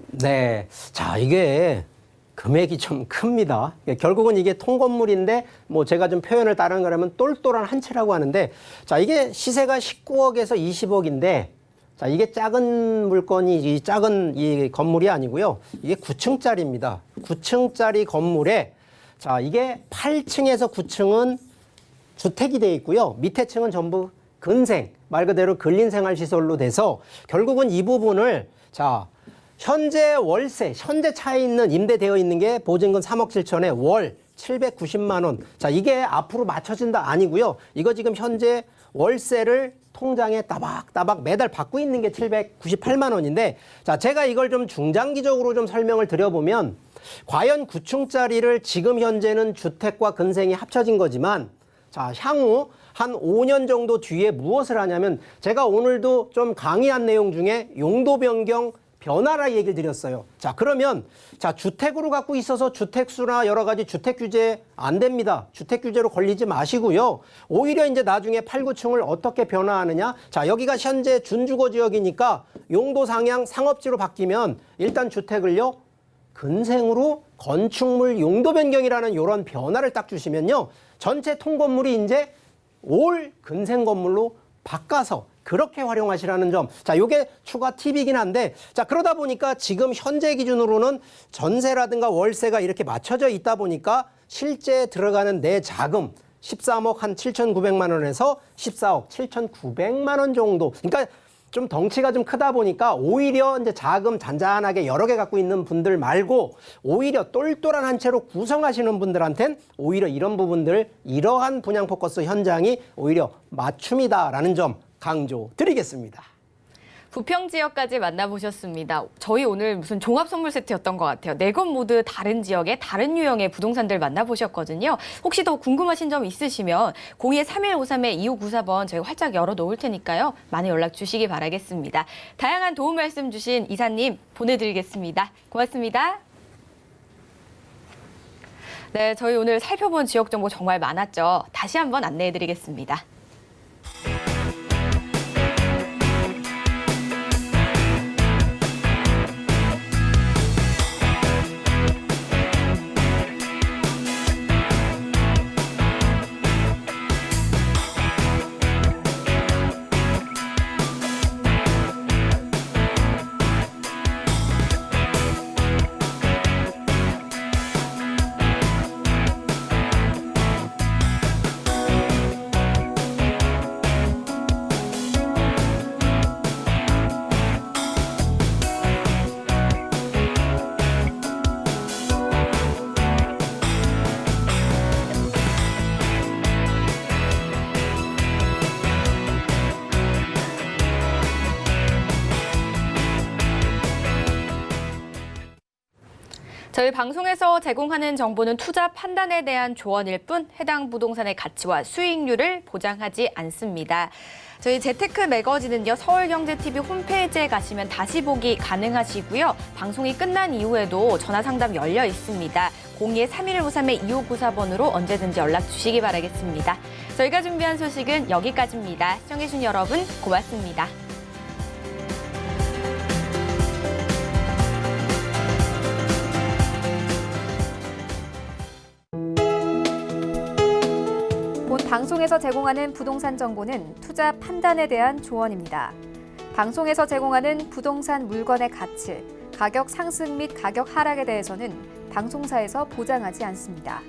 네, 자 이게 금액이 좀 큽니다. 결국은 이게 통건물인데 뭐 제가 좀 표현을 다른 거라면 똘똘한 한 채라고 하는데 자 이게 시세가 19억에서 20억인데 자 이게 작은 물건이 이 작은 이 건물이 아니고요. 이게 9층짜리입니다. 9층짜리 건물에 자 이게 8층에서 9층은 주택이 되어 있고요. 밑에 층은 전부 근생, 말 그대로 근린생활시설로 돼서 결국은 이 부분을 자 현재 월세, 현재 차에 있는 임대되어 있는 게 보증금 3억 7천에 월 790만 원. 자 이게 앞으로 맞춰진다 아니고요. 이거 지금 현재 월세를 통장에 따박따박 매달 받고 있는 게 798만 원인데 자 제가 이걸 좀 중장기적으로 좀 설명을 드려보면 과연 9층짜리를 지금 현재는 주택과 근생이 합쳐진 거지만 자 향후 한 5년 정도 뒤에 무엇을 하냐면 제가 오늘도 좀 강의한 내용 중에 용도 변경 변화라 얘기를 드렸어요. 자 그러면 자 주택으로 갖고 있어서 주택수나 여러 가지 주택 규제 안 됩니다. 주택 규제로 걸리지 마시고요. 오히려 이제 나중에 8, 9층을 어떻게 변화하느냐. 자 여기가 현재 준주거 지역이니까 용도 상향 상업지로 바뀌면 일단 주택을요. 근생으로 건축물 용도 변경이라는 이런 변화를 딱 주시면요. 전체 통건물이 이제 올 근생 건물로 바꿔서 그렇게 활용하시라는 점. 자, 요게 추가 팁이긴 한데 자, 그러다 보니까 지금 현재 기준으로는 전세라든가 월세가 이렇게 맞춰져 있다 보니까 실제 들어가는 내 자금 13억 한 7,900만 원에서 14억 7,900만 원 정도. 그러니까 좀 덩치가 좀 크다 보니까 오히려 이제 자금 잔잔하게 여러 개 갖고 있는 분들 말고 오히려 똘똘한 한 채로 구성하시는 분들한텐 오히려 이런 부분들 이러한 분양 포커스 현장이 오히려 맞춤이다라는 점 강조드리겠습니다. 부평 지역까지 만나보셨습니다. 저희 오늘 무슨 종합 선물 세트였던 것 같아요. 네 곳 모두 다른 지역의 다른 유형의 부동산들 만나보셨거든요. 혹시 더 궁금하신 점 있으시면 02-3153-2594번 저희가 활짝 열어놓을 테니까요. 많은 연락 주시기 바라겠습니다. 다양한 도움 말씀 주신 이사님 보내드리겠습니다. 고맙습니다. 네, 저희 오늘 살펴본 지역 정보 정말 많았죠. 다시 한번 안내해드리겠습니다. 저희 방송에서 제공하는 정보는 투자 판단에 대한 조언일 뿐 해당 부동산의 가치와 수익률을 보장하지 않습니다. 저희 재테크 매거진은요, 서울경제TV 홈페이지에 가시면 다시 보기 가능하시고요. 방송이 끝난 이후에도 전화 상담 열려 있습니다. 02-3153-2594번으로 언제든지 연락 주시기 바라겠습니다. 저희가 준비한 소식은 여기까지입니다. 시청해주신 여러분 고맙습니다. 본 방송에서 제공하는 부동산 정보는 투자 판단에 대한 조언입니다. 방송에서 제공하는 부동산 물건의 가치, 가격 상승 및 가격 하락에 대해서는 방송사에서 보장하지 않습니다.